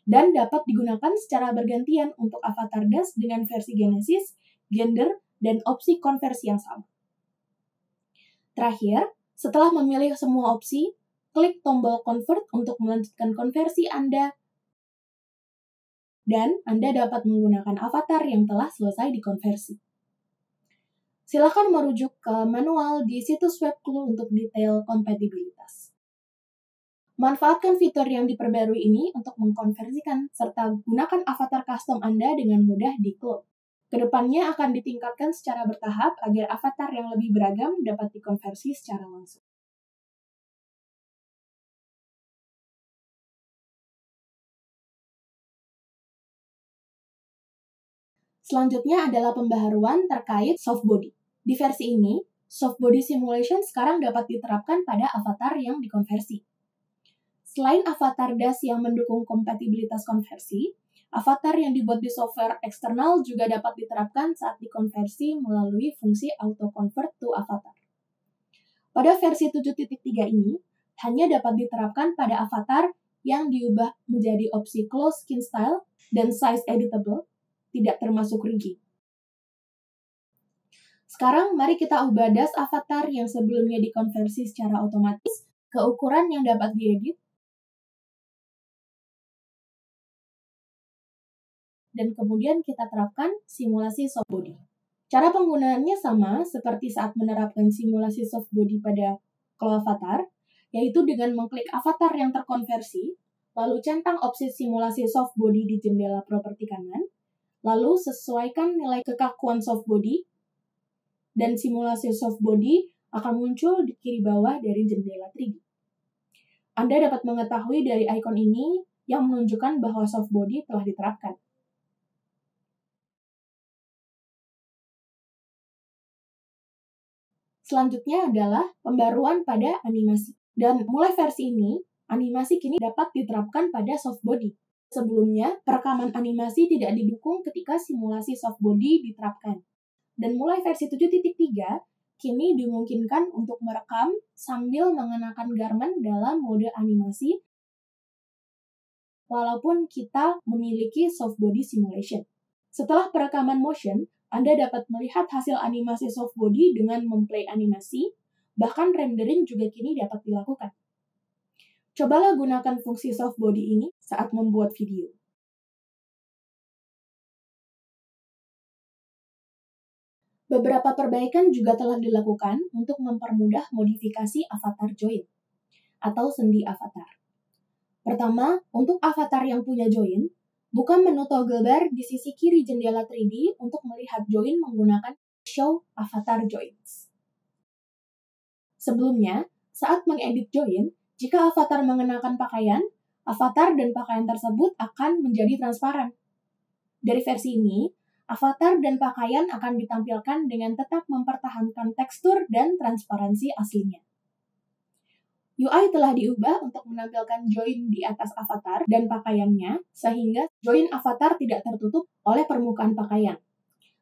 Dan dapat digunakan secara bergantian untuk avatar Dash dengan versi Genesis, gender, dan opsi konversi yang sama. Terakhir, setelah memilih semua opsi, klik tombol Convert untuk melanjutkan konversi Anda, dan Anda dapat menggunakan avatar yang telah selesai dikonversi. Silakan merujuk ke manual di situs web Claw untuk detail kompatibilitas. Manfaatkan fitur yang diperbarui ini untuk mengkonversikan serta gunakan avatar custom Anda dengan mudah di cloud. Kedepannya akan ditingkatkan secara bertahap agar avatar yang lebih beragam dapat dikonversi secara langsung. Selanjutnya adalah pembaharuan terkait softbody. Di versi ini, softbody simulation sekarang dapat diterapkan pada avatar yang dikonversi. Selain avatar DAS yang mendukung kompatibilitas konversi, avatar yang dibuat di software eksternal juga dapat diterapkan saat dikonversi melalui fungsi auto convert to avatar. Pada versi 7.3 ini, hanya dapat diterapkan pada avatar yang diubah menjadi opsi close skin style dan size editable, tidak termasuk rigid. Sekarang mari kita ubah DAS avatar yang sebelumnya dikonversi secara otomatis ke ukuran yang dapat diedit dan kemudian kita terapkan simulasi softbody. Cara penggunaannya sama seperti saat menerapkan simulasi softbody pada Claw Avatar, yaitu dengan mengklik avatar yang terkonversi, lalu centang opsi simulasi softbody di jendela properti kanan, lalu sesuaikan nilai kekakuan softbody, dan simulasi softbody akan muncul di kiri bawah dari jendela 3D. Anda dapat mengetahui dari ikon ini yang menunjukkan bahwa softbody telah diterapkan. Selanjutnya adalah pembaruan pada animasi. Dan mulai versi ini, animasi kini dapat diterapkan pada softbody. Sebelumnya, perekaman animasi tidak didukung ketika simulasi softbody diterapkan. Dan mulai versi 7.3, kini dimungkinkan untuk merekam sambil mengenakan garment dalam mode animasi walaupun kita memiliki softbody simulation. Setelah perekaman motion, Anda dapat melihat hasil animasi softbody dengan memplay animasi, bahkan rendering juga kini dapat dilakukan. Cobalah gunakan fungsi softbody ini saat membuat video. Beberapa perbaikan juga telah dilakukan untuk mempermudah modifikasi avatar join atau sendi avatar. Pertama, untuk avatar yang punya join, buka menu toggle bar di sisi kiri jendela 3D untuk melihat join menggunakan Show Avatar Joins. Sebelumnya, saat mengedit join, jika avatar mengenakan pakaian, avatar dan pakaian tersebut akan menjadi transparan. Dari versi ini, avatar dan pakaian akan ditampilkan dengan tetap mempertahankan tekstur dan transparansi aslinya. UI telah diubah untuk menampilkan join di atas avatar dan pakaiannya, sehingga join avatar tidak tertutup oleh permukaan pakaian.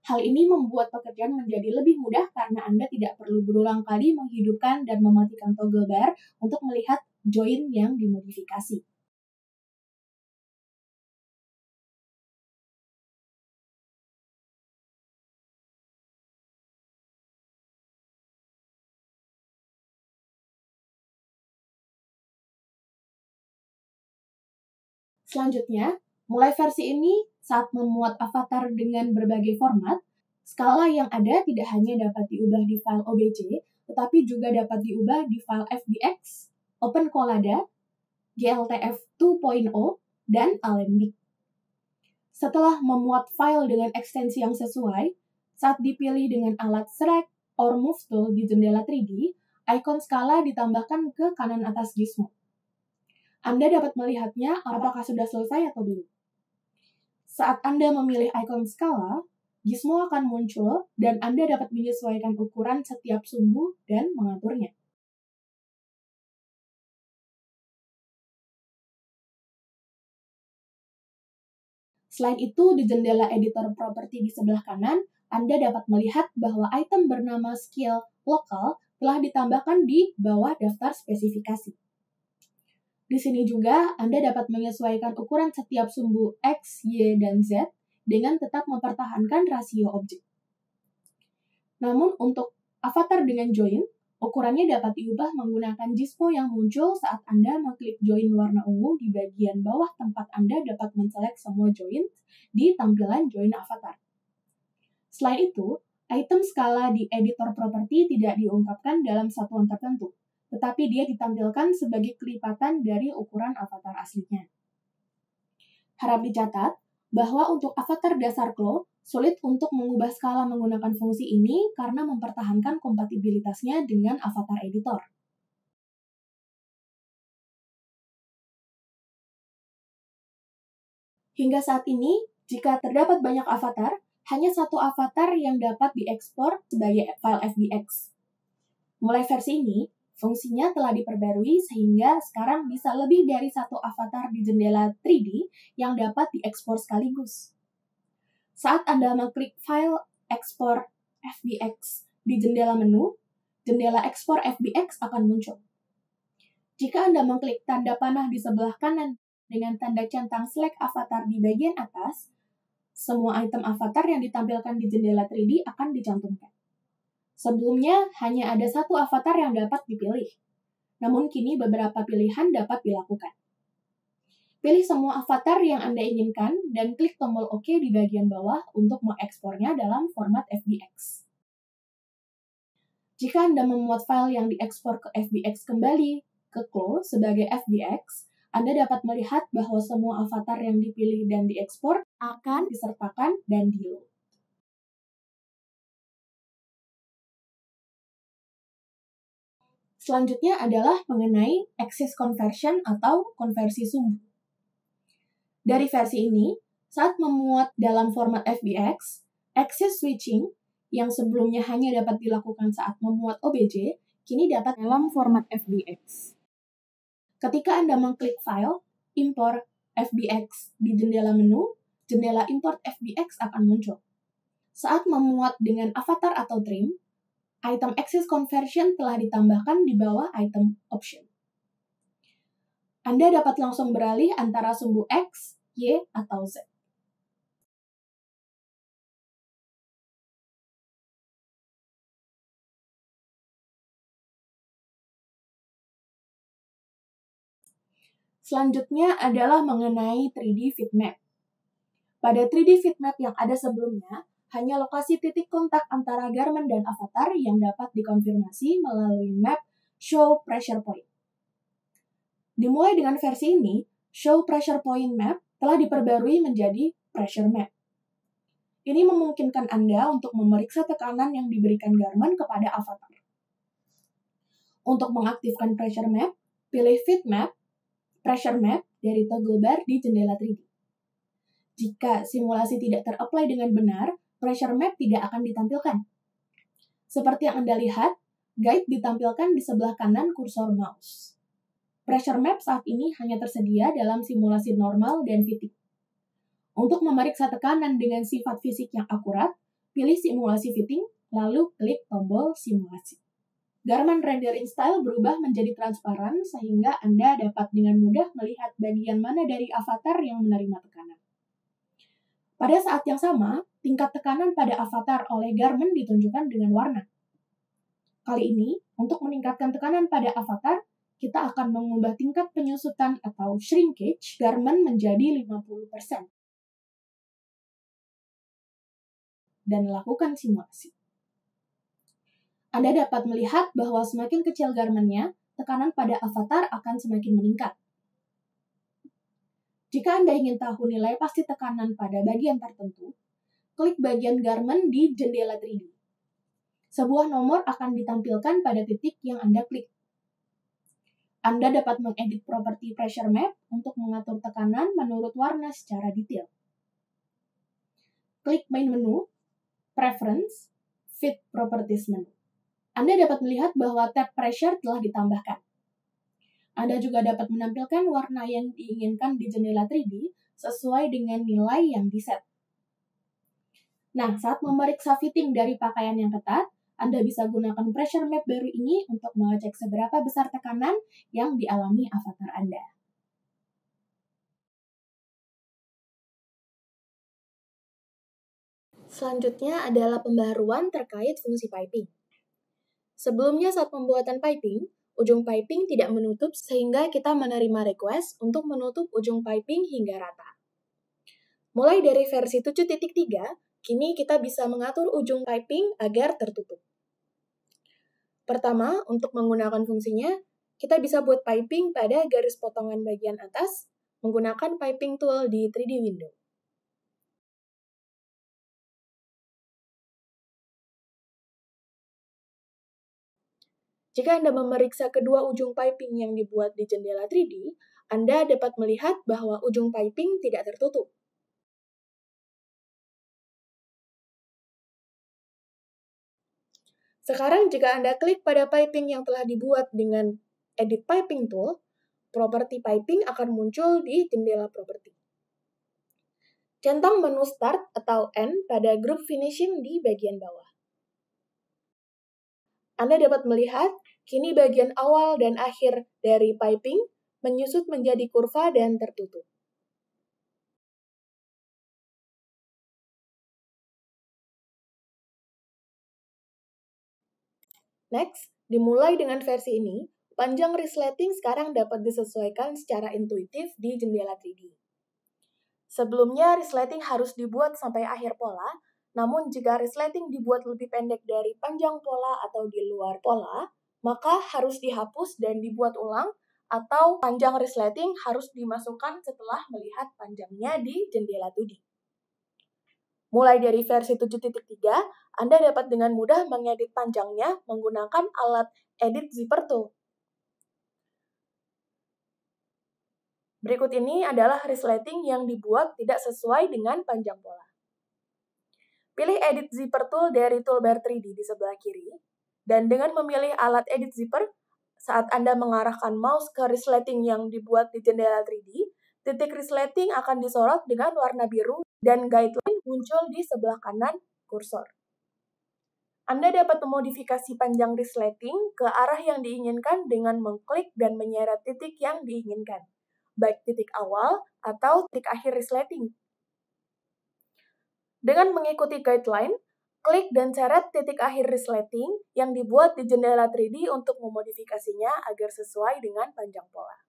Hal ini membuat pekerjaan menjadi lebih mudah karena Anda tidak perlu berulang kali menghidupkan dan mematikan toggle bar untuk melihat join yang dimodifikasi. Selanjutnya, mulai versi ini saat memuat avatar dengan berbagai format, skala yang ada tidak hanya dapat diubah di file OBJ, tetapi juga dapat diubah di file FBX, OpenCollada, GLTF 2.0, dan Alembic. Setelah memuat file dengan ekstensi yang sesuai, saat dipilih dengan alat Select or Move Tool di jendela 3D, ikon skala ditambahkan ke kanan atas gizmo. Anda dapat melihatnya apakah sudah selesai atau belum. Saat Anda memilih ikon skala, gizmo akan muncul dan Anda dapat menyesuaikan ukuran setiap sumbu dan mengaturnya. Selain itu, di jendela editor properti di sebelah kanan, Anda dapat melihat bahwa item bernama skill lokal telah ditambahkan di bawah daftar spesifikasi. Di sini juga, Anda dapat menyesuaikan ukuran setiap sumbu X, Y, dan Z dengan tetap mempertahankan rasio objek. Namun, untuk avatar dengan join, ukurannya dapat diubah menggunakan gizmo yang muncul saat Anda mengklik join warna ungu di bagian bawah tempat Anda dapat menselek semua join di tampilan join avatar. Selain itu, item skala di editor properti tidak diungkapkan dalam satuan tertentu, tetapi dia ditampilkan sebagai kelipatan dari ukuran avatar aslinya. Harap dicatat bahwa untuk avatar dasar Clo, sulit untuk mengubah skala menggunakan fungsi ini karena mempertahankan kompatibilitasnya dengan avatar editor. Hingga saat ini, jika terdapat banyak avatar, hanya satu avatar yang dapat diekspor sebagai file FBX. Mulai versi ini, fungsinya telah diperbarui sehingga sekarang bisa lebih dari satu avatar di jendela 3D yang dapat diekspor sekaligus. Saat Anda mengklik file ekspor FBX di jendela menu, jendela ekspor FBX akan muncul. Jika Anda mengklik tanda panah di sebelah kanan dengan tanda centang select avatar di bagian atas, semua item avatar yang ditampilkan di jendela 3D akan dicantumkan. Sebelumnya, hanya ada satu avatar yang dapat dipilih. Namun kini beberapa pilihan dapat dilakukan. Pilih semua avatar yang Anda inginkan dan klik tombol OK di bagian bawah untuk mengekspornya dalam format FBX. Jika Anda memuat file yang diekspor ke FBX kembali ke Clo sebagai FBX, Anda dapat melihat bahwa semua avatar yang dipilih dan diekspor akan disertakan dan di-load. Selanjutnya adalah mengenai access conversion atau konversi sumbu. Dari versi ini, saat memuat dalam format FBX, access switching yang sebelumnya hanya dapat dilakukan saat memuat OBJ, kini dapat dalam format FBX. Ketika Anda mengklik file, import FBX di jendela menu, jendela import FBX akan muncul. Saat memuat dengan avatar atau trim, item access conversion telah ditambahkan di bawah item option. Anda dapat langsung beralih antara sumbu X, Y, atau Z. Selanjutnya adalah mengenai 3D Fitmap. Pada 3D Fitmap yang ada sebelumnya, hanya lokasi titik kontak antara garment dan avatar yang dapat dikonfirmasi melalui map Show Pressure Point. Dimulai dengan versi ini, Show Pressure Point Map telah diperbarui menjadi Pressure Map. Ini memungkinkan Anda untuk memeriksa tekanan yang diberikan garment kepada avatar. Untuk mengaktifkan Pressure Map, pilih Fitmap, Pressure Map dari toggle bar di jendela 3D. Jika simulasi tidak ter-apply dengan benar, Pressure Map tidak akan ditampilkan. Seperti yang Anda lihat, guide ditampilkan di sebelah kanan kursor mouse. Pressure Map saat ini hanya tersedia dalam simulasi normal dan fitting. Untuk memeriksa tekanan dengan sifat fisik yang akurat, pilih simulasi fitting, lalu klik tombol simulasi. Garment rendering style berubah menjadi transparan sehingga Anda dapat dengan mudah melihat bagian mana dari avatar yang menerima tekanan. Pada saat yang sama, tingkat tekanan pada avatar oleh garment ditunjukkan dengan warna. Kali ini, untuk meningkatkan tekanan pada avatar, kita akan mengubah tingkat penyusutan atau shrinkage garment menjadi 50% dan lakukan simulasi. Anda dapat melihat bahwa semakin kecil garmentnya, tekanan pada avatar akan semakin meningkat. Jika Anda ingin tahu nilai pasti tekanan pada bagian tertentu, klik bagian garment di jendela 3D. Sebuah nomor akan ditampilkan pada titik yang Anda klik. Anda dapat mengedit properti pressure map untuk mengatur tekanan menurut warna secara detail. Klik main menu, preference, fit properties menu. Anda dapat melihat bahwa tab pressure telah ditambahkan. Anda juga dapat menampilkan warna yang diinginkan di jendela 3D sesuai dengan nilai yang diset. Nah, saat memeriksa fitting dari pakaian yang ketat, Anda bisa gunakan pressure map baru ini untuk mengecek seberapa besar tekanan yang dialami avatar Anda. Selanjutnya adalah pembaruan terkait fungsi piping. Sebelumnya saat pembuatan piping, ujung piping tidak menutup sehingga kita menerima request untuk menutup ujung piping hingga rata. Mulai dari versi 7.3, kini kita bisa mengatur ujung piping agar tertutup. Pertama, untuk menggunakan fungsinya, kita bisa buat piping pada garis potongan bagian atas menggunakan piping tool di 3D window. Jika Anda memeriksa kedua ujung piping yang dibuat di jendela 3D, Anda dapat melihat bahwa ujung piping tidak tertutup. Sekarang jika Anda klik pada piping yang telah dibuat dengan Edit Piping Tool, properti piping akan muncul di jendela properti. Centang menu Start atau End pada Group Finishing di bagian bawah. Anda dapat melihat, kini bagian awal dan akhir dari piping menyusut menjadi kurva dan tertutup. Next, dimulai dengan versi ini, panjang resleting sekarang dapat disesuaikan secara intuitif di jendela 3D. Sebelumnya, resleting harus dibuat sampai akhir pola, namun jika resleting dibuat lebih pendek dari panjang pola atau di luar pola, maka harus dihapus dan dibuat ulang, atau panjang resleting harus dimasukkan setelah melihat panjangnya di jendela 2D. Mulai dari versi 7.3, Anda dapat dengan mudah mengedit panjangnya menggunakan alat Edit Zipper Tool. Berikut ini adalah resleting yang dibuat tidak sesuai dengan panjang pola. Pilih Edit Zipper Tool dari toolbar 3D di sebelah kiri, dan dengan memilih alat Edit Zipper, saat Anda mengarahkan mouse ke resleting yang dibuat di jendela 3D, titik resleting akan disorot dengan warna biru dan guideline muncul di sebelah kanan kursor. Anda dapat memodifikasi panjang resleting ke arah yang diinginkan dengan mengklik dan menyeret titik yang diinginkan, baik titik awal atau titik akhir resleting. Dengan mengikuti guideline, klik dan seret titik akhir resleting yang dibuat di jendela 3D untuk memodifikasinya agar sesuai dengan panjang pola.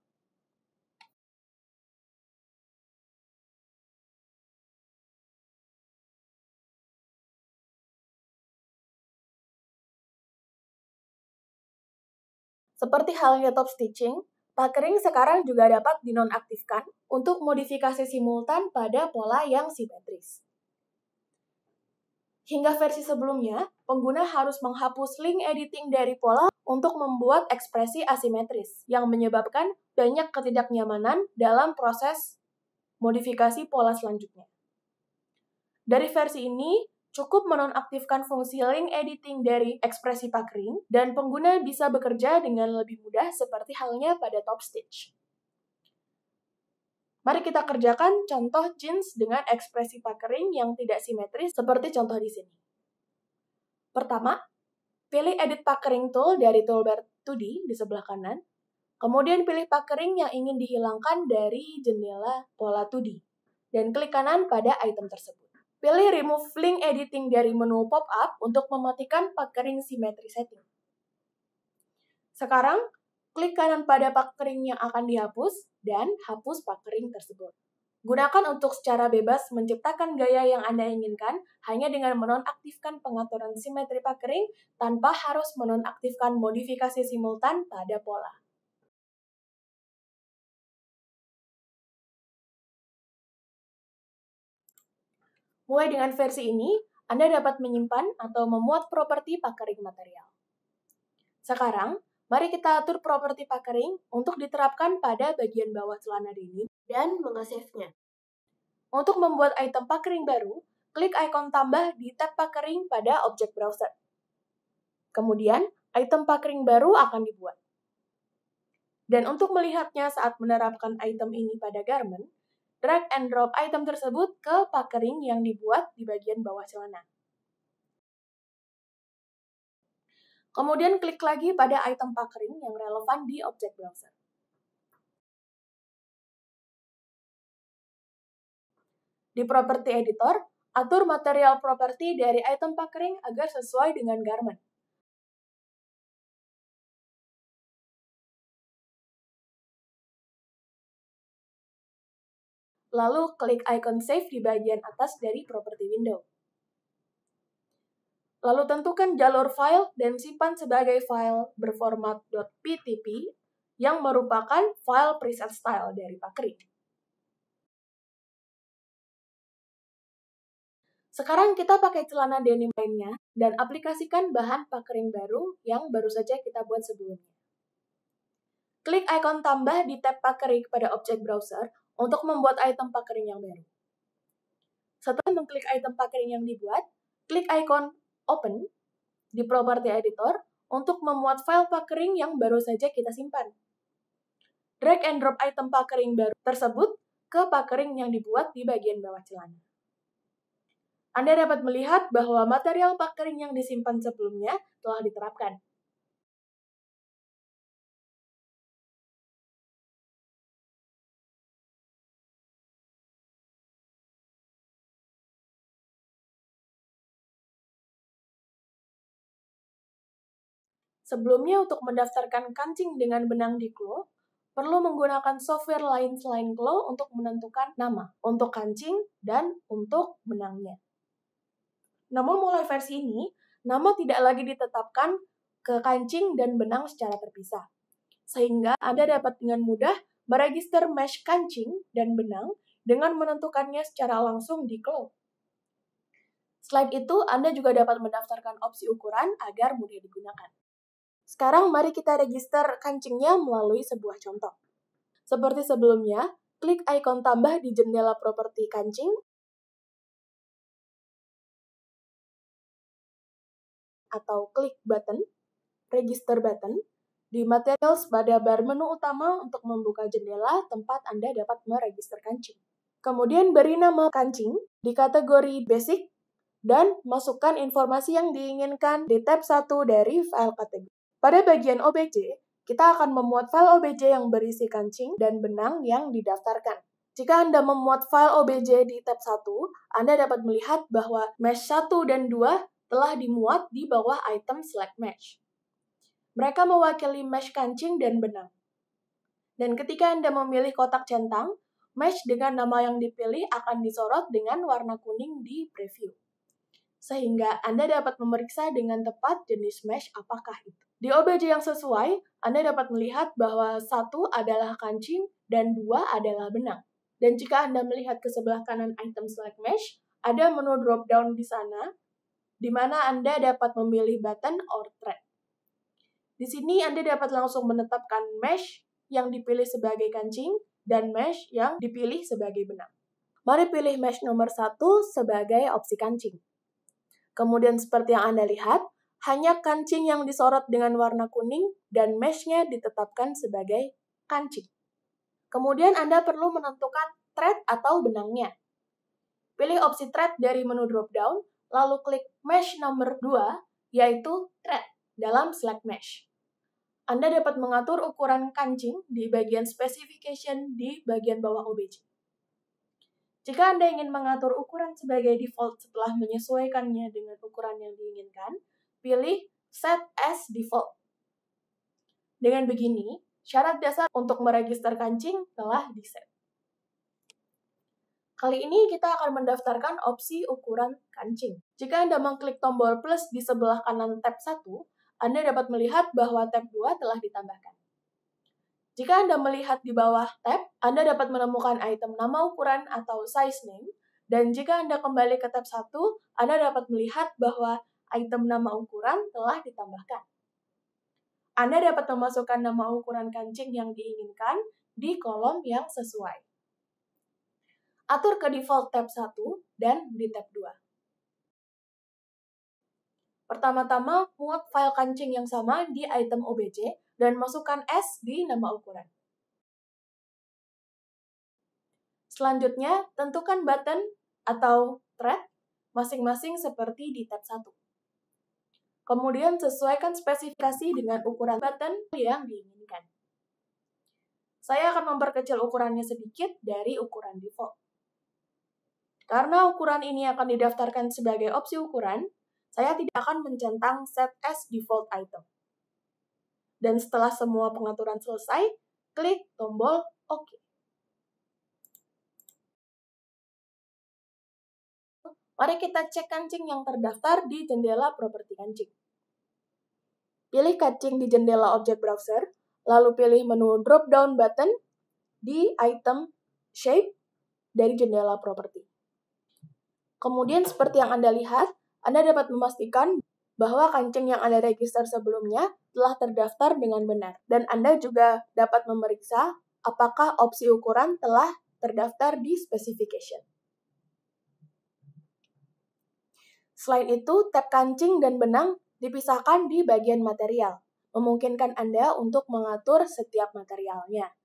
Seperti halnya top stitching, puckering sekarang juga dapat dinonaktifkan untuk modifikasi simultan pada pola yang simetris. Hingga versi sebelumnya, pengguna harus menghapus link editing dari pola untuk membuat ekspresi asimetris, yang menyebabkan banyak ketidaknyamanan dalam proses modifikasi pola selanjutnya. Dari versi ini, cukup menonaktifkan fungsi link editing dari ekspresi puckering, dan pengguna bisa bekerja dengan lebih mudah seperti halnya pada top stitch. Mari kita kerjakan contoh jeans dengan ekspresi puckering yang tidak simetris seperti contoh di sini. Pertama, pilih Edit Puckering Tool dari toolbar 2D di sebelah kanan, kemudian pilih puckering yang ingin dihilangkan dari jendela pola 2D, dan klik kanan pada item tersebut. Pilih Remove Link Editing dari menu pop-up untuk mematikan puckering symmetry setting. Sekarang, klik kanan pada puckering yang akan dihapus dan hapus puckering tersebut. Gunakan untuk secara bebas menciptakan gaya yang Anda inginkan hanya dengan menonaktifkan pengaturan simetri puckering tanpa harus menonaktifkan modifikasi simultan pada pola. Mulai dengan versi ini, Anda dapat menyimpan atau memuat properti puckering material. Sekarang, mari kita atur properti puckering untuk diterapkan pada bagian bawah celana denim dan menge-save-nya. Untuk membuat item puckering baru, klik ikon tambah di tab puckering pada objek browser. Kemudian, item puckering baru akan dibuat. Dan untuk melihatnya saat menerapkan item ini pada garment, drag and drop item tersebut ke puckering yang dibuat di bagian bawah celana. Kemudian klik lagi pada item puckering yang relevan di objek browser. Di Property Editor, atur material property dari item puckering agar sesuai dengan garment. Lalu klik icon Save di bagian atas dari Property Window. Lalu tentukan jalur file dan simpan sebagai file berformat .ptp yang merupakan file preset style dari Pakering. Sekarang kita pakai celana denim lainnya dan aplikasikan bahan Pakering baru yang baru saja kita buat sebelumnya. Klik ikon tambah di tab Pakering pada objek browser untuk membuat item Pakering yang baru. Setelah mengklik item Pakering yang dibuat, klik ikon Open di Property Editor untuk memuat file Pakering yang baru saja kita simpan. Drag and drop item Pakering baru tersebut ke Pakering yang dibuat di bagian bawah celana. Anda dapat melihat bahwa material Pakering yang disimpan sebelumnya telah diterapkan. Sebelumnya, untuk mendaftarkan kancing dengan benang di Klo, perlu menggunakan software lain selain Klo untuk menentukan nama untuk kancing dan untuk benangnya. Namun mulai versi ini, nama tidak lagi ditetapkan ke kancing dan benang secara terpisah. Sehingga Anda dapat dengan mudah meregister mesh kancing dan benang dengan menentukannya secara langsung di Klo. Selain itu, Anda juga dapat mendaftarkan opsi ukuran agar mudah digunakan. Sekarang mari kita register kancingnya melalui sebuah contoh. Seperti sebelumnya, klik ikon tambah di jendela properti kancing, atau klik button, register button, di materials pada bar menu utama untuk membuka jendela tempat Anda dapat meregister kancing. Kemudian beri nama kancing di kategori basic dan masukkan informasi yang diinginkan di tab 1 dari file kategori. Pada bagian OBJ, kita akan memuat file OBJ yang berisi kancing dan benang yang didaftarkan. Jika Anda memuat file OBJ di tab 1, Anda dapat melihat bahwa mesh 1 dan 2 telah dimuat di bawah item select mesh. Mereka mewakili mesh kancing dan benang. Dan ketika Anda memilih kotak centang, mesh dengan nama yang dipilih akan disorot dengan warna kuning di preview. Sehingga Anda dapat memeriksa dengan tepat jenis mesh apakah itu. Di OBJ yang sesuai, Anda dapat melihat bahwa 1 adalah kancing dan 2 adalah benang. Dan jika Anda melihat ke sebelah kanan item select mesh, ada menu drop down di sana, di mana Anda dapat memilih button or thread. Di sini Anda dapat langsung menetapkan mesh yang dipilih sebagai kancing dan mesh yang dipilih sebagai benang. Mari pilih mesh nomor 1 sebagai opsi kancing. Kemudian seperti yang Anda lihat, hanya kancing yang disorot dengan warna kuning dan mesh-nya ditetapkan sebagai kancing. Kemudian Anda perlu menentukan thread atau benangnya. Pilih opsi thread dari menu drop-down, lalu klik mesh nomor 2, yaitu thread dalam select mesh. Anda dapat mengatur ukuran kancing di bagian specification di bagian bawah OBJ. Jika Anda ingin mengatur ukuran sebagai default setelah menyesuaikannya dengan ukuran yang diinginkan, pilih Set as Default. Dengan begini, syarat dasar untuk meregister kancing telah diset. Kali ini kita akan mendaftarkan opsi ukuran kancing. Jika Anda mengklik tombol plus di sebelah kanan tab 1, Anda dapat melihat bahwa tab 2 telah ditambahkan. Jika Anda melihat di bawah tab, Anda dapat menemukan item nama ukuran atau size name, dan jika Anda kembali ke tab 1, Anda dapat melihat bahwa item nama ukuran telah ditambahkan. Anda dapat memasukkan nama ukuran kancing yang diinginkan di kolom yang sesuai. Atur ke default tab 1 dan di tab 2. Pertama-tama, muat file kancing yang sama di item OBJ dan masukkan S di nama ukuran. Selanjutnya, tentukan button atau thread masing-masing seperti di tab 1. Kemudian, sesuaikan spesifikasi dengan ukuran button yang diinginkan. Saya akan memperkecil ukurannya sedikit dari ukuran default. Karena ukuran ini akan didaftarkan sebagai opsi ukuran, saya tidak akan mencentang set as default item. Dan setelah semua pengaturan selesai, klik tombol OK. Mari kita cek kancing yang terdaftar di jendela properti kancing. Pilih kancing di jendela objek browser, lalu pilih menu drop-down button di item shape dari jendela properti. Kemudian seperti yang Anda lihat, Anda dapat memastikan bahwa kancing yang Anda register sebelumnya telah terdaftar dengan benar. Dan Anda juga dapat memeriksa apakah opsi ukuran telah terdaftar di specification. Selain itu, tab kancing dan benang dipisahkan di bagian material, memungkinkan Anda untuk mengatur setiap materialnya.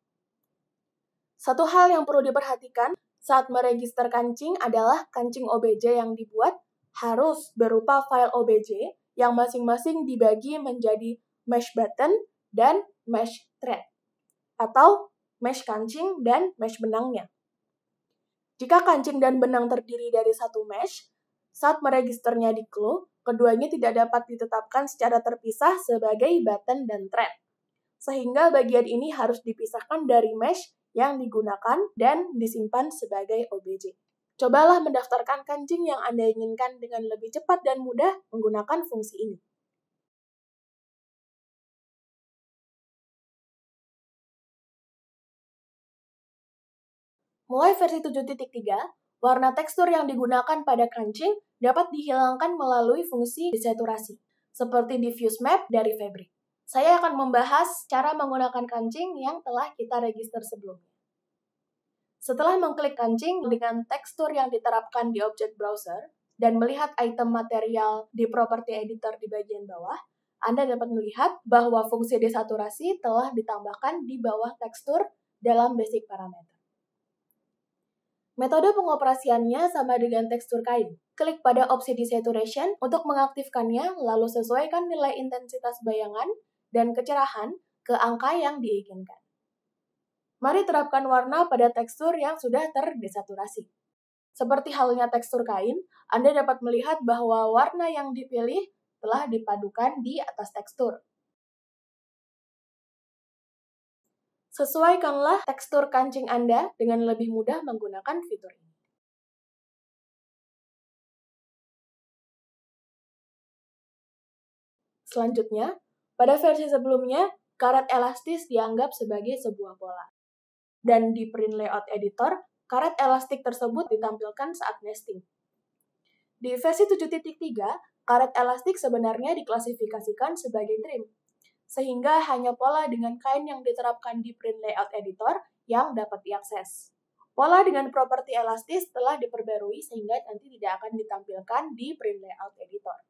Satu hal yang perlu diperhatikan saat meregister kancing adalah kancing OBJ yang dibuat harus berupa file OBJ yang masing-masing dibagi menjadi mesh button dan mesh thread, atau mesh kancing dan mesh benangnya. Jika kancing dan benang terdiri dari satu mesh, saat meregisternya di clue, keduanya tidak dapat ditetapkan secara terpisah sebagai button dan thread. Sehingga bagian ini harus dipisahkan dari mesh yang digunakan dan disimpan sebagai OBJ. Cobalah mendaftarkan kancing yang Anda inginkan dengan lebih cepat dan mudah menggunakan fungsi ini. Mulai versi 7.3, warna tekstur yang digunakan pada kancing dapat dihilangkan melalui fungsi desaturasi, seperti diffuse map dari Fabric. Saya akan membahas cara menggunakan kancing yang telah kita register sebelumnya. Setelah mengklik kancing dengan tekstur yang diterapkan di objek browser dan melihat item material di property editor di bagian bawah, Anda dapat melihat bahwa fungsi desaturasi telah ditambahkan di bawah tekstur dalam basic parameter. Metode pengoperasiannya sama dengan tekstur kain. Klik pada opsi desaturation untuk mengaktifkannya, lalu sesuaikan nilai intensitas bayangan dan kecerahan ke angka yang diinginkan. Mari terapkan warna pada tekstur yang sudah terdesaturasi. Seperti halnya tekstur kain, Anda dapat melihat bahwa warna yang dipilih telah dipadukan di atas tekstur. Sesuaikanlah tekstur kancing Anda dengan lebih mudah menggunakan fitur ini. Selanjutnya, pada versi sebelumnya, karet elastis dianggap sebagai sebuah pola. Dan di print layout editor, karet elastik tersebut ditampilkan saat nesting. Di versi 7.3, karet elastik sebenarnya diklasifikasikan sebagai trim, sehingga hanya pola dengan kain yang diterapkan di print layout editor yang dapat diakses. Pola dengan properti elastis telah diperbarui sehingga nanti tidak akan ditampilkan di print layout editor.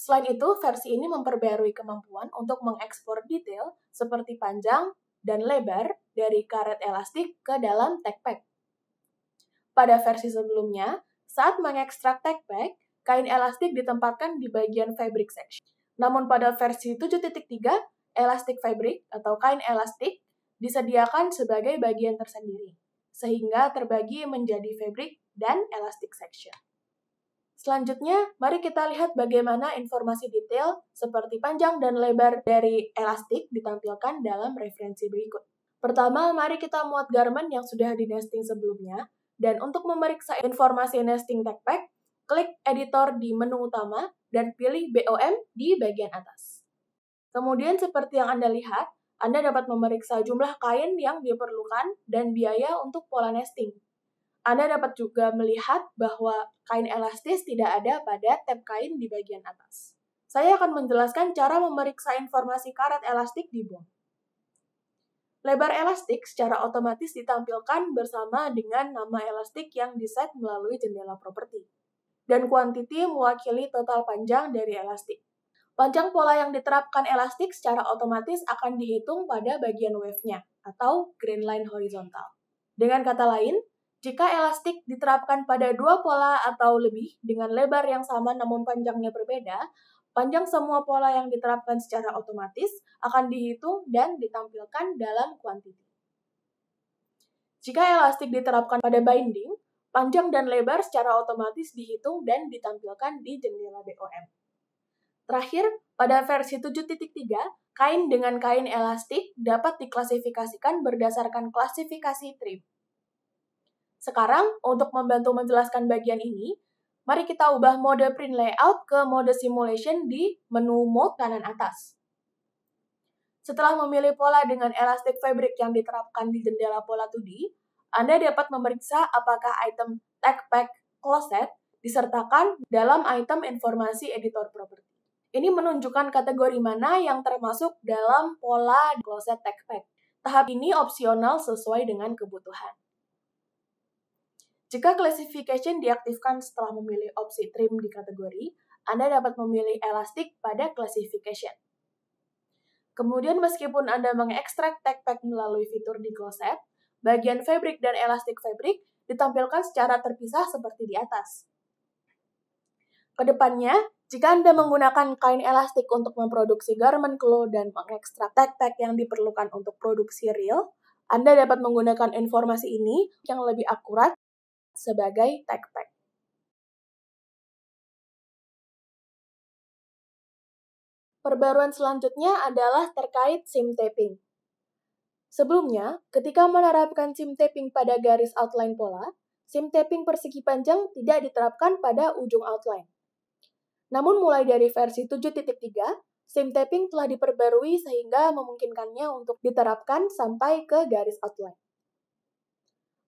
Selain itu, versi ini memperbarui kemampuan untuk mengekspor detail seperti panjang dan lebar dari karet elastik ke dalam tag pack. Pada versi sebelumnya, saat mengekstrak tag pack, kain elastik ditempatkan di bagian fabric section. Namun pada versi 7.3, elastic fabric atau kain elastik disediakan sebagai bagian tersendiri, sehingga terbagi menjadi fabric dan elastic section. Selanjutnya, mari kita lihat bagaimana informasi detail seperti panjang dan lebar dari elastik ditampilkan dalam referensi berikut. Pertama, mari kita muat garment yang sudah di nesting sebelumnya, dan untuk memeriksa informasi nesting tag pack, klik editor di menu utama dan pilih BOM di bagian atas. Kemudian seperti yang Anda lihat, Anda dapat memeriksa jumlah kain yang diperlukan dan biaya untuk pola nesting. Anda dapat juga melihat bahwa kain elastis tidak ada pada tab kain di bagian atas. Saya akan menjelaskan cara memeriksa informasi karet elastik di BOM. Lebar elastik secara otomatis ditampilkan bersama dengan nama elastik yang diset melalui jendela properti. Dan quantity mewakili total panjang dari elastik. Panjang pola yang diterapkan elastik secara otomatis akan dihitung pada bagian wave-nya, atau green line horizontal. Dengan kata lain, jika elastik diterapkan pada dua pola atau lebih dengan lebar yang sama namun panjangnya berbeda, panjang semua pola yang diterapkan secara otomatis akan dihitung dan ditampilkan dalam quantity. Jika elastik diterapkan pada binding, panjang dan lebar secara otomatis dihitung dan ditampilkan di jendela BOM. Terakhir, pada versi 7.3, kain dengan kain elastik dapat diklasifikasikan berdasarkan klasifikasi trim. Sekarang, untuk membantu menjelaskan bagian ini, Mari kita ubah mode print layout ke mode simulation di menu mode kanan atas. Setelah memilih pola dengan elastic fabric yang diterapkan di jendela pola 2D, Anda dapat memeriksa apakah item tag pack closet disertakan dalam item informasi editor property. Ini menunjukkan kategori mana yang termasuk dalam pola closet tag pack. Tahap ini opsional sesuai dengan kebutuhan. Jika classification diaktifkan setelah memilih opsi trim di kategori, Anda dapat memilih elastic pada classification. Kemudian meskipun Anda mengekstrak tag pack melalui fitur di closet, bagian fabric dan elastic fabric ditampilkan secara terpisah seperti di atas. Kedepannya, jika Anda menggunakan kain elastik untuk memproduksi garment cloth dan mengekstrak tag pack yang diperlukan untuk produksi real, Anda dapat menggunakan informasi ini yang lebih akurat sebagai tag pack. Perbaruan selanjutnya adalah terkait seam taping. Sebelumnya, ketika menerapkan seam taping pada garis outline pola, seam taping persegi panjang tidak diterapkan pada ujung outline. Namun mulai dari versi 7.3, seam taping telah diperbarui sehingga memungkinkannya untuk diterapkan sampai ke garis outline.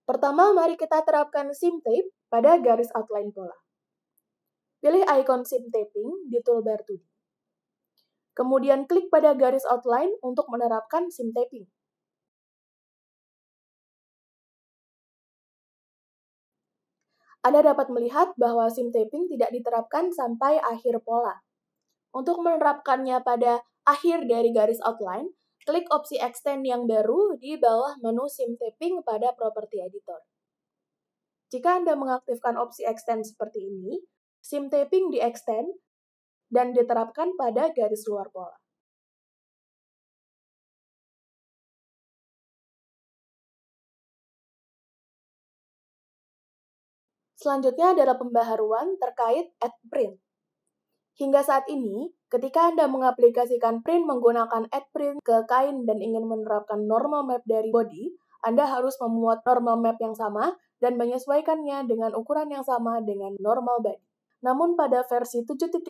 Pertama, mari kita terapkan seam tape pada garis outline pola. Pilih ikon seam taping di toolbar 2D. Kemudian klik pada garis outline untuk menerapkan seam taping. Anda dapat melihat bahwa seam taping tidak diterapkan sampai akhir pola. Untuk menerapkannya pada akhir dari garis outline, klik opsi extend yang baru di bawah menu seam taping pada property editor. Jika Anda mengaktifkan opsi extend seperti ini, seam taping di-extend dan diterapkan pada garis luar pola. Selanjutnya adalah pembaharuan terkait add print. Hingga saat ini, ketika Anda mengaplikasikan print menggunakan add print ke kain dan ingin menerapkan normal map dari body, Anda harus memuat normal map yang sama dan menyesuaikannya dengan ukuran yang sama dengan normal body. Namun pada versi 7.3,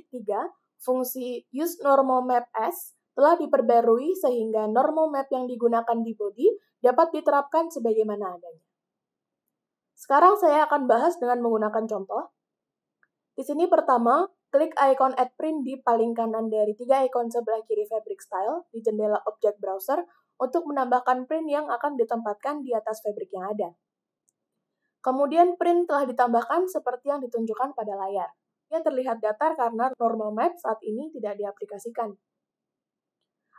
fungsi use normal map as telah diperbarui sehingga normal map yang digunakan di body dapat diterapkan sebagaimana adanya. Sekarang saya akan bahas dengan menggunakan contoh. Di sini pertama, klik ikon Add Print di paling kanan dari 3 ikon sebelah kiri Fabric Style di jendela Object Browser untuk menambahkan print yang akan ditempatkan di atas fabric yang ada. Kemudian print telah ditambahkan seperti yang ditunjukkan pada layar. Ia terlihat datar karena normal map saat ini tidak diaplikasikan.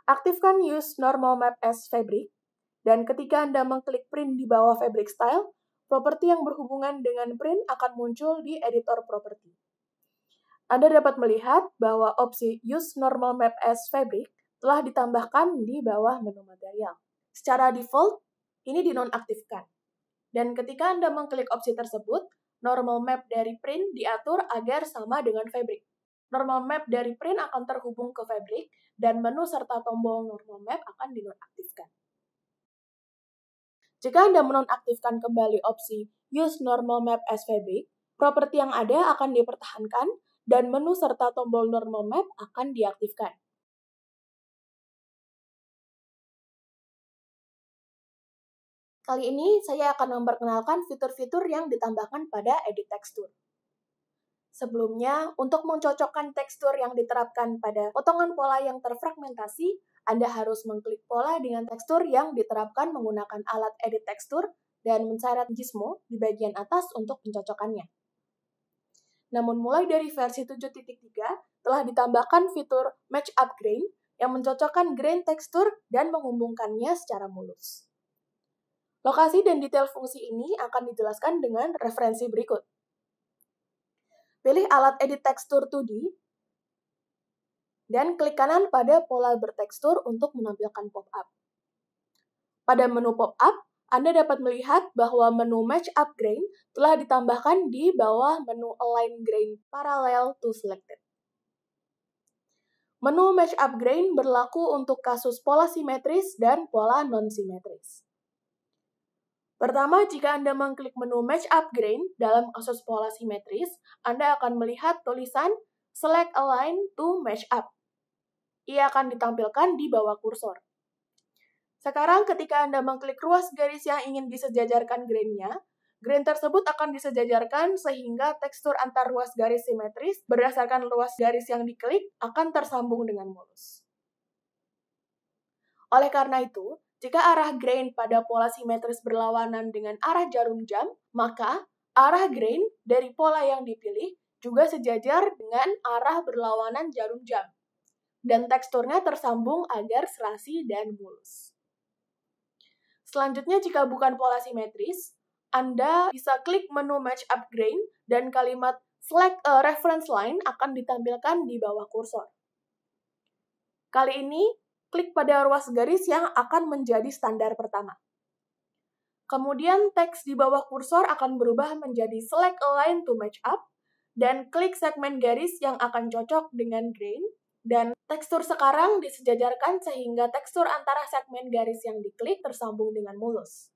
Aktifkan Use Normal Map as Fabric, dan ketika Anda mengklik print di bawah Fabric Style, properti yang berhubungan dengan print akan muncul di editor property. Anda dapat melihat bahwa opsi Use Normal Map as Fabric telah ditambahkan di bawah menu material. Secara default, ini dinonaktifkan. Dan ketika Anda mengklik opsi tersebut, normal map dari print diatur agar sama dengan fabric. Normal map dari print akan terhubung ke fabric, dan menu serta tombol normal map akan dinonaktifkan. Jika Anda menonaktifkan kembali opsi Use Normal Map as Fabric, properti yang ada akan dipertahankan, dan menu serta tombol normal map akan diaktifkan. Kali ini saya akan memperkenalkan fitur-fitur yang ditambahkan pada edit tekstur. Sebelumnya, untuk mencocokkan tekstur yang diterapkan pada potongan pola yang terfragmentasi, Anda harus mengklik pola dengan tekstur yang diterapkan menggunakan alat edit tekstur dan mencari gizmo di bagian atas untuk mencocokkannya. Namun mulai dari versi 7.3 telah ditambahkan fitur Match Up Grain yang mencocokkan grain tekstur dan menghubungkannya secara mulus. Lokasi dan detail fungsi ini akan dijelaskan dengan referensi berikut. Pilih alat edit tekstur 2D, dan klik kanan pada pola bertekstur untuk menampilkan pop-up. Pada menu pop-up, Anda dapat melihat bahwa menu Match Up Grain telah ditambahkan di bawah menu Align Grain Parallel to Selected. Menu Match Up Grain berlaku untuk kasus pola simetris dan pola non-simetris. Pertama, jika Anda mengklik menu Match Up Grain dalam kasus pola simetris, Anda akan melihat tulisan Select Align to Match Up. Ia akan ditampilkan di bawah kursor. Sekarang, ketika Anda mengklik ruas garis yang ingin disejajarkan grainnya, grain tersebut akan disejajarkan sehingga tekstur antar ruas garis simetris berdasarkan ruas garis yang diklik akan tersambung dengan mulus. Oleh karena itu, jika arah grain pada pola simetris berlawanan dengan arah jarum jam, maka arah grain dari pola yang dipilih juga sejajar dengan arah berlawanan jarum jam. Dan teksturnya tersambung agar serasi dan mulus. Selanjutnya, jika bukan pola simetris, Anda bisa klik menu Match Up Grain dan kalimat Select a Reference Line akan ditampilkan di bawah kursor. Kali ini, klik pada ruas garis yang akan menjadi standar pertama. Kemudian teks di bawah kursor akan berubah menjadi Select a Line to Match Up, dan klik segmen garis yang akan cocok dengan grain, dan tekstur sekarang disejajarkan sehingga tekstur antara segmen garis yang diklik tersambung dengan mulus.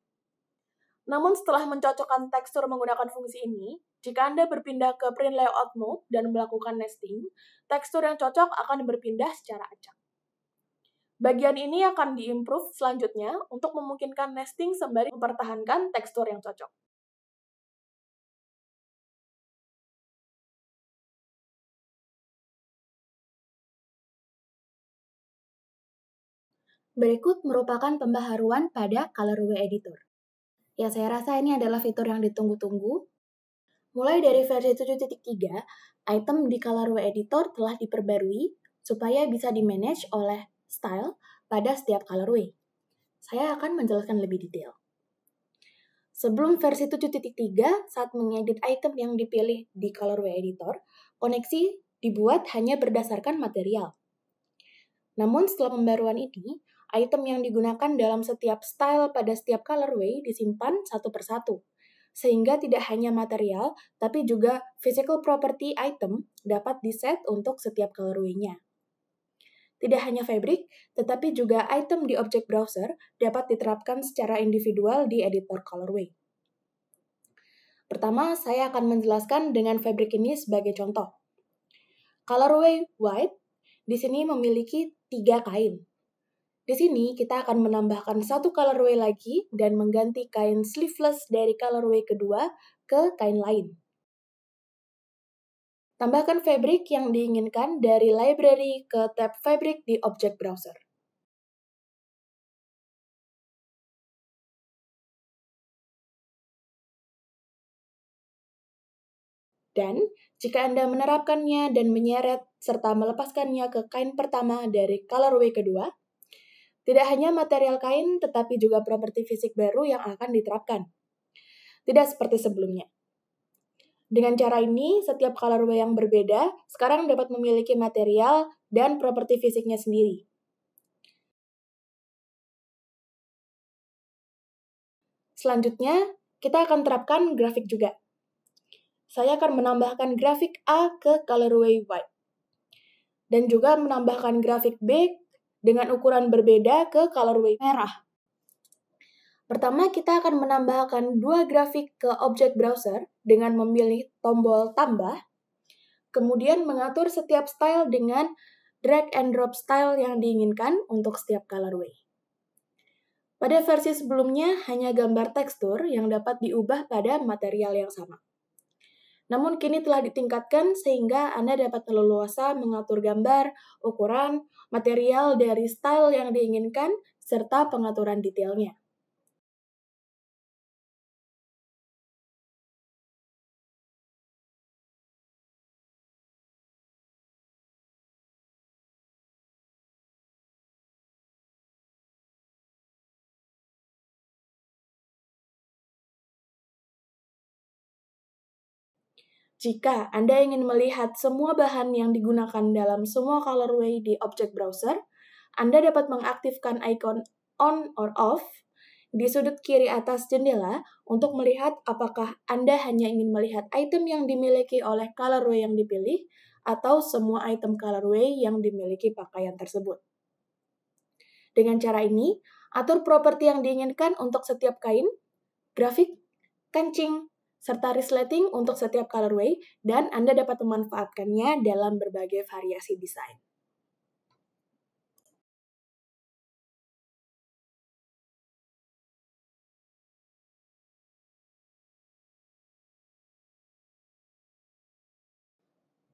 Namun setelah mencocokkan tekstur menggunakan fungsi ini, jika Anda berpindah ke Print Layout Mode dan melakukan nesting, tekstur yang cocok akan berpindah secara acak. Bagian ini akan diimprove selanjutnya untuk memungkinkan nesting sembari mempertahankan tekstur yang cocok. Berikut merupakan pembaharuan pada Colorway Editor. Ya, saya rasa ini adalah fitur yang ditunggu-tunggu. Mulai dari versi 7.3, item di Colorway Editor telah diperbarui supaya bisa di-manage oleh style pada setiap colorway. Saya akan menjelaskan lebih detail. Sebelum versi 7.3, saat mengedit item yang dipilih di Colorway Editor, koneksi dibuat hanya berdasarkan material. Namun setelah pembaruan ini, item yang digunakan dalam setiap style pada setiap colorway disimpan satu persatu, sehingga tidak hanya material, tapi juga physical property item dapat diset untuk setiap colorway-nya. Tidak hanya fabric, tetapi juga item di object browser dapat diterapkan secara individual di editor colorway. Pertama, saya akan menjelaskan dengan fabric ini sebagai contoh. Colorway white di sini memiliki 3 kain. Di sini kita akan menambahkan satu colorway lagi dan mengganti kain sleeveless dari colorway kedua ke kain lain. Tambahkan fabric yang diinginkan dari library ke tab fabric di object browser. Dan jika Anda menerapkannya dan menyeret serta melepaskannya ke kain pertama dari colorway kedua, tidak hanya material kain tetapi juga properti fisik baru yang akan diterapkan. Tidak seperti sebelumnya. Dengan cara ini, setiap colorway yang berbeda sekarang dapat memiliki material dan properti fisiknya sendiri. Selanjutnya, kita akan terapkan grafik juga. Saya akan menambahkan grafik A ke colorway white. Dan juga menambahkan grafik B dengan ukuran berbeda ke colorway merah. Pertama, kita akan menambahkan 2 grafik ke object browser dengan memilih tombol tambah, kemudian mengatur setiap style dengan drag and drop style yang diinginkan untuk setiap colorway. Pada versi sebelumnya, hanya gambar tekstur yang dapat diubah pada material yang sama. Namun kini telah ditingkatkan sehingga Anda dapat leluasa mengatur gambar, ukuran, material dari style yang diinginkan, serta pengaturan detailnya. Jika Anda ingin melihat semua bahan yang digunakan dalam semua colorway di object browser, Anda dapat mengaktifkan ikon on or off di sudut kiri atas jendela untuk melihat apakah Anda hanya ingin melihat item yang dimiliki oleh colorway yang dipilih atau semua item colorway yang dimiliki pakaian tersebut. Dengan cara ini, atur properti yang diinginkan untuk setiap kain, grafik, kancing, serta resleting untuk setiap colorway, dan Anda dapat memanfaatkannya dalam berbagai variasi desain.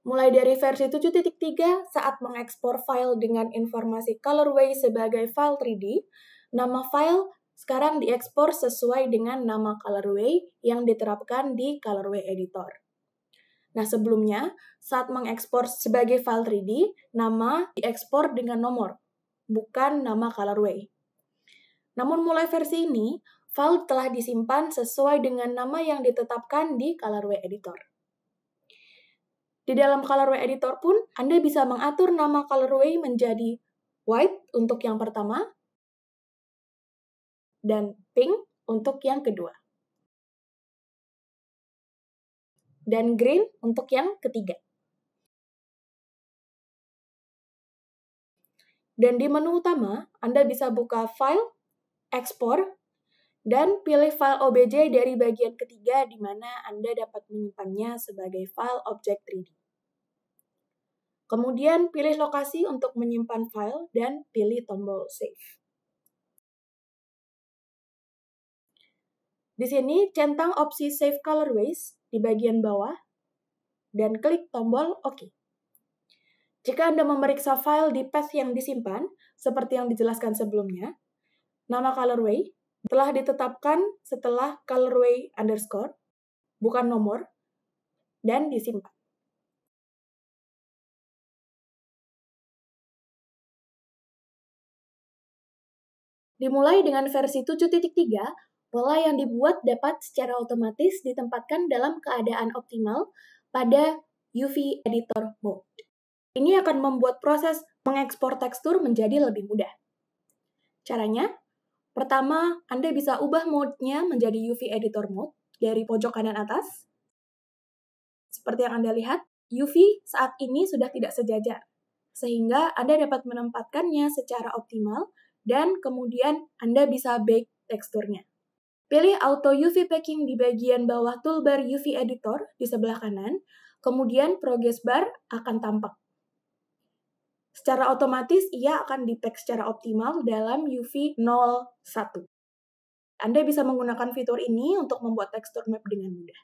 Mulai dari versi 7.3, saat mengekspor file dengan informasi colorway sebagai file 3D, nama file sekarang diekspor sesuai dengan nama colorway yang diterapkan di colorway editor. Nah, sebelumnya, saat mengekspor sebagai file 3D, nama diekspor dengan nomor, bukan nama colorway. Namun mulai versi ini, file telah disimpan sesuai dengan nama yang ditetapkan di colorway editor. Di dalam colorway editor pun, Anda bisa mengatur nama colorway menjadi white untuk yang pertama, dan pink untuk yang kedua, dan green untuk yang ketiga. Dan di menu utama, Anda bisa buka file, ekspor, dan pilih file OBJ dari bagian ketiga di mana Anda dapat menyimpannya sebagai file objek 3D. Kemudian pilih lokasi untuk menyimpan file dan pilih tombol Save. Di sini centang opsi Save Colorways di bagian bawah dan klik tombol OK. Jika Anda memeriksa file di path yang disimpan, seperti yang dijelaskan sebelumnya, nama colorway telah ditetapkan setelah colorway underscore, bukan nomor, dan disimpan. Dimulai dengan versi 7.3, pola yang dibuat dapat secara otomatis ditempatkan dalam keadaan optimal pada UV Editor Mode. Ini akan membuat proses mengekspor tekstur menjadi lebih mudah. Caranya, pertama, Anda bisa ubah mode-nya menjadi UV Editor Mode dari pojok kanan atas. Seperti yang Anda lihat, UV saat ini sudah tidak sejajar, sehingga Anda dapat menempatkannya secara optimal dan kemudian Anda bisa bake teksturnya. Pilih Auto UV Packing di bagian bawah toolbar UV Editor di sebelah kanan, kemudian progress bar akan tampak. Secara otomatis, ia akan di-pack secara optimal dalam UV 01. Anda bisa menggunakan fitur ini untuk membuat tekstur map dengan mudah.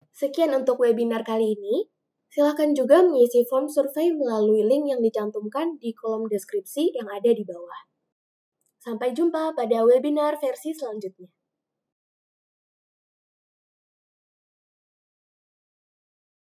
Sekian untuk webinar kali ini. Silakan juga mengisi form survei melalui link yang dicantumkan di kolom deskripsi yang ada di bawah. Sampai jumpa pada webinar versi selanjutnya.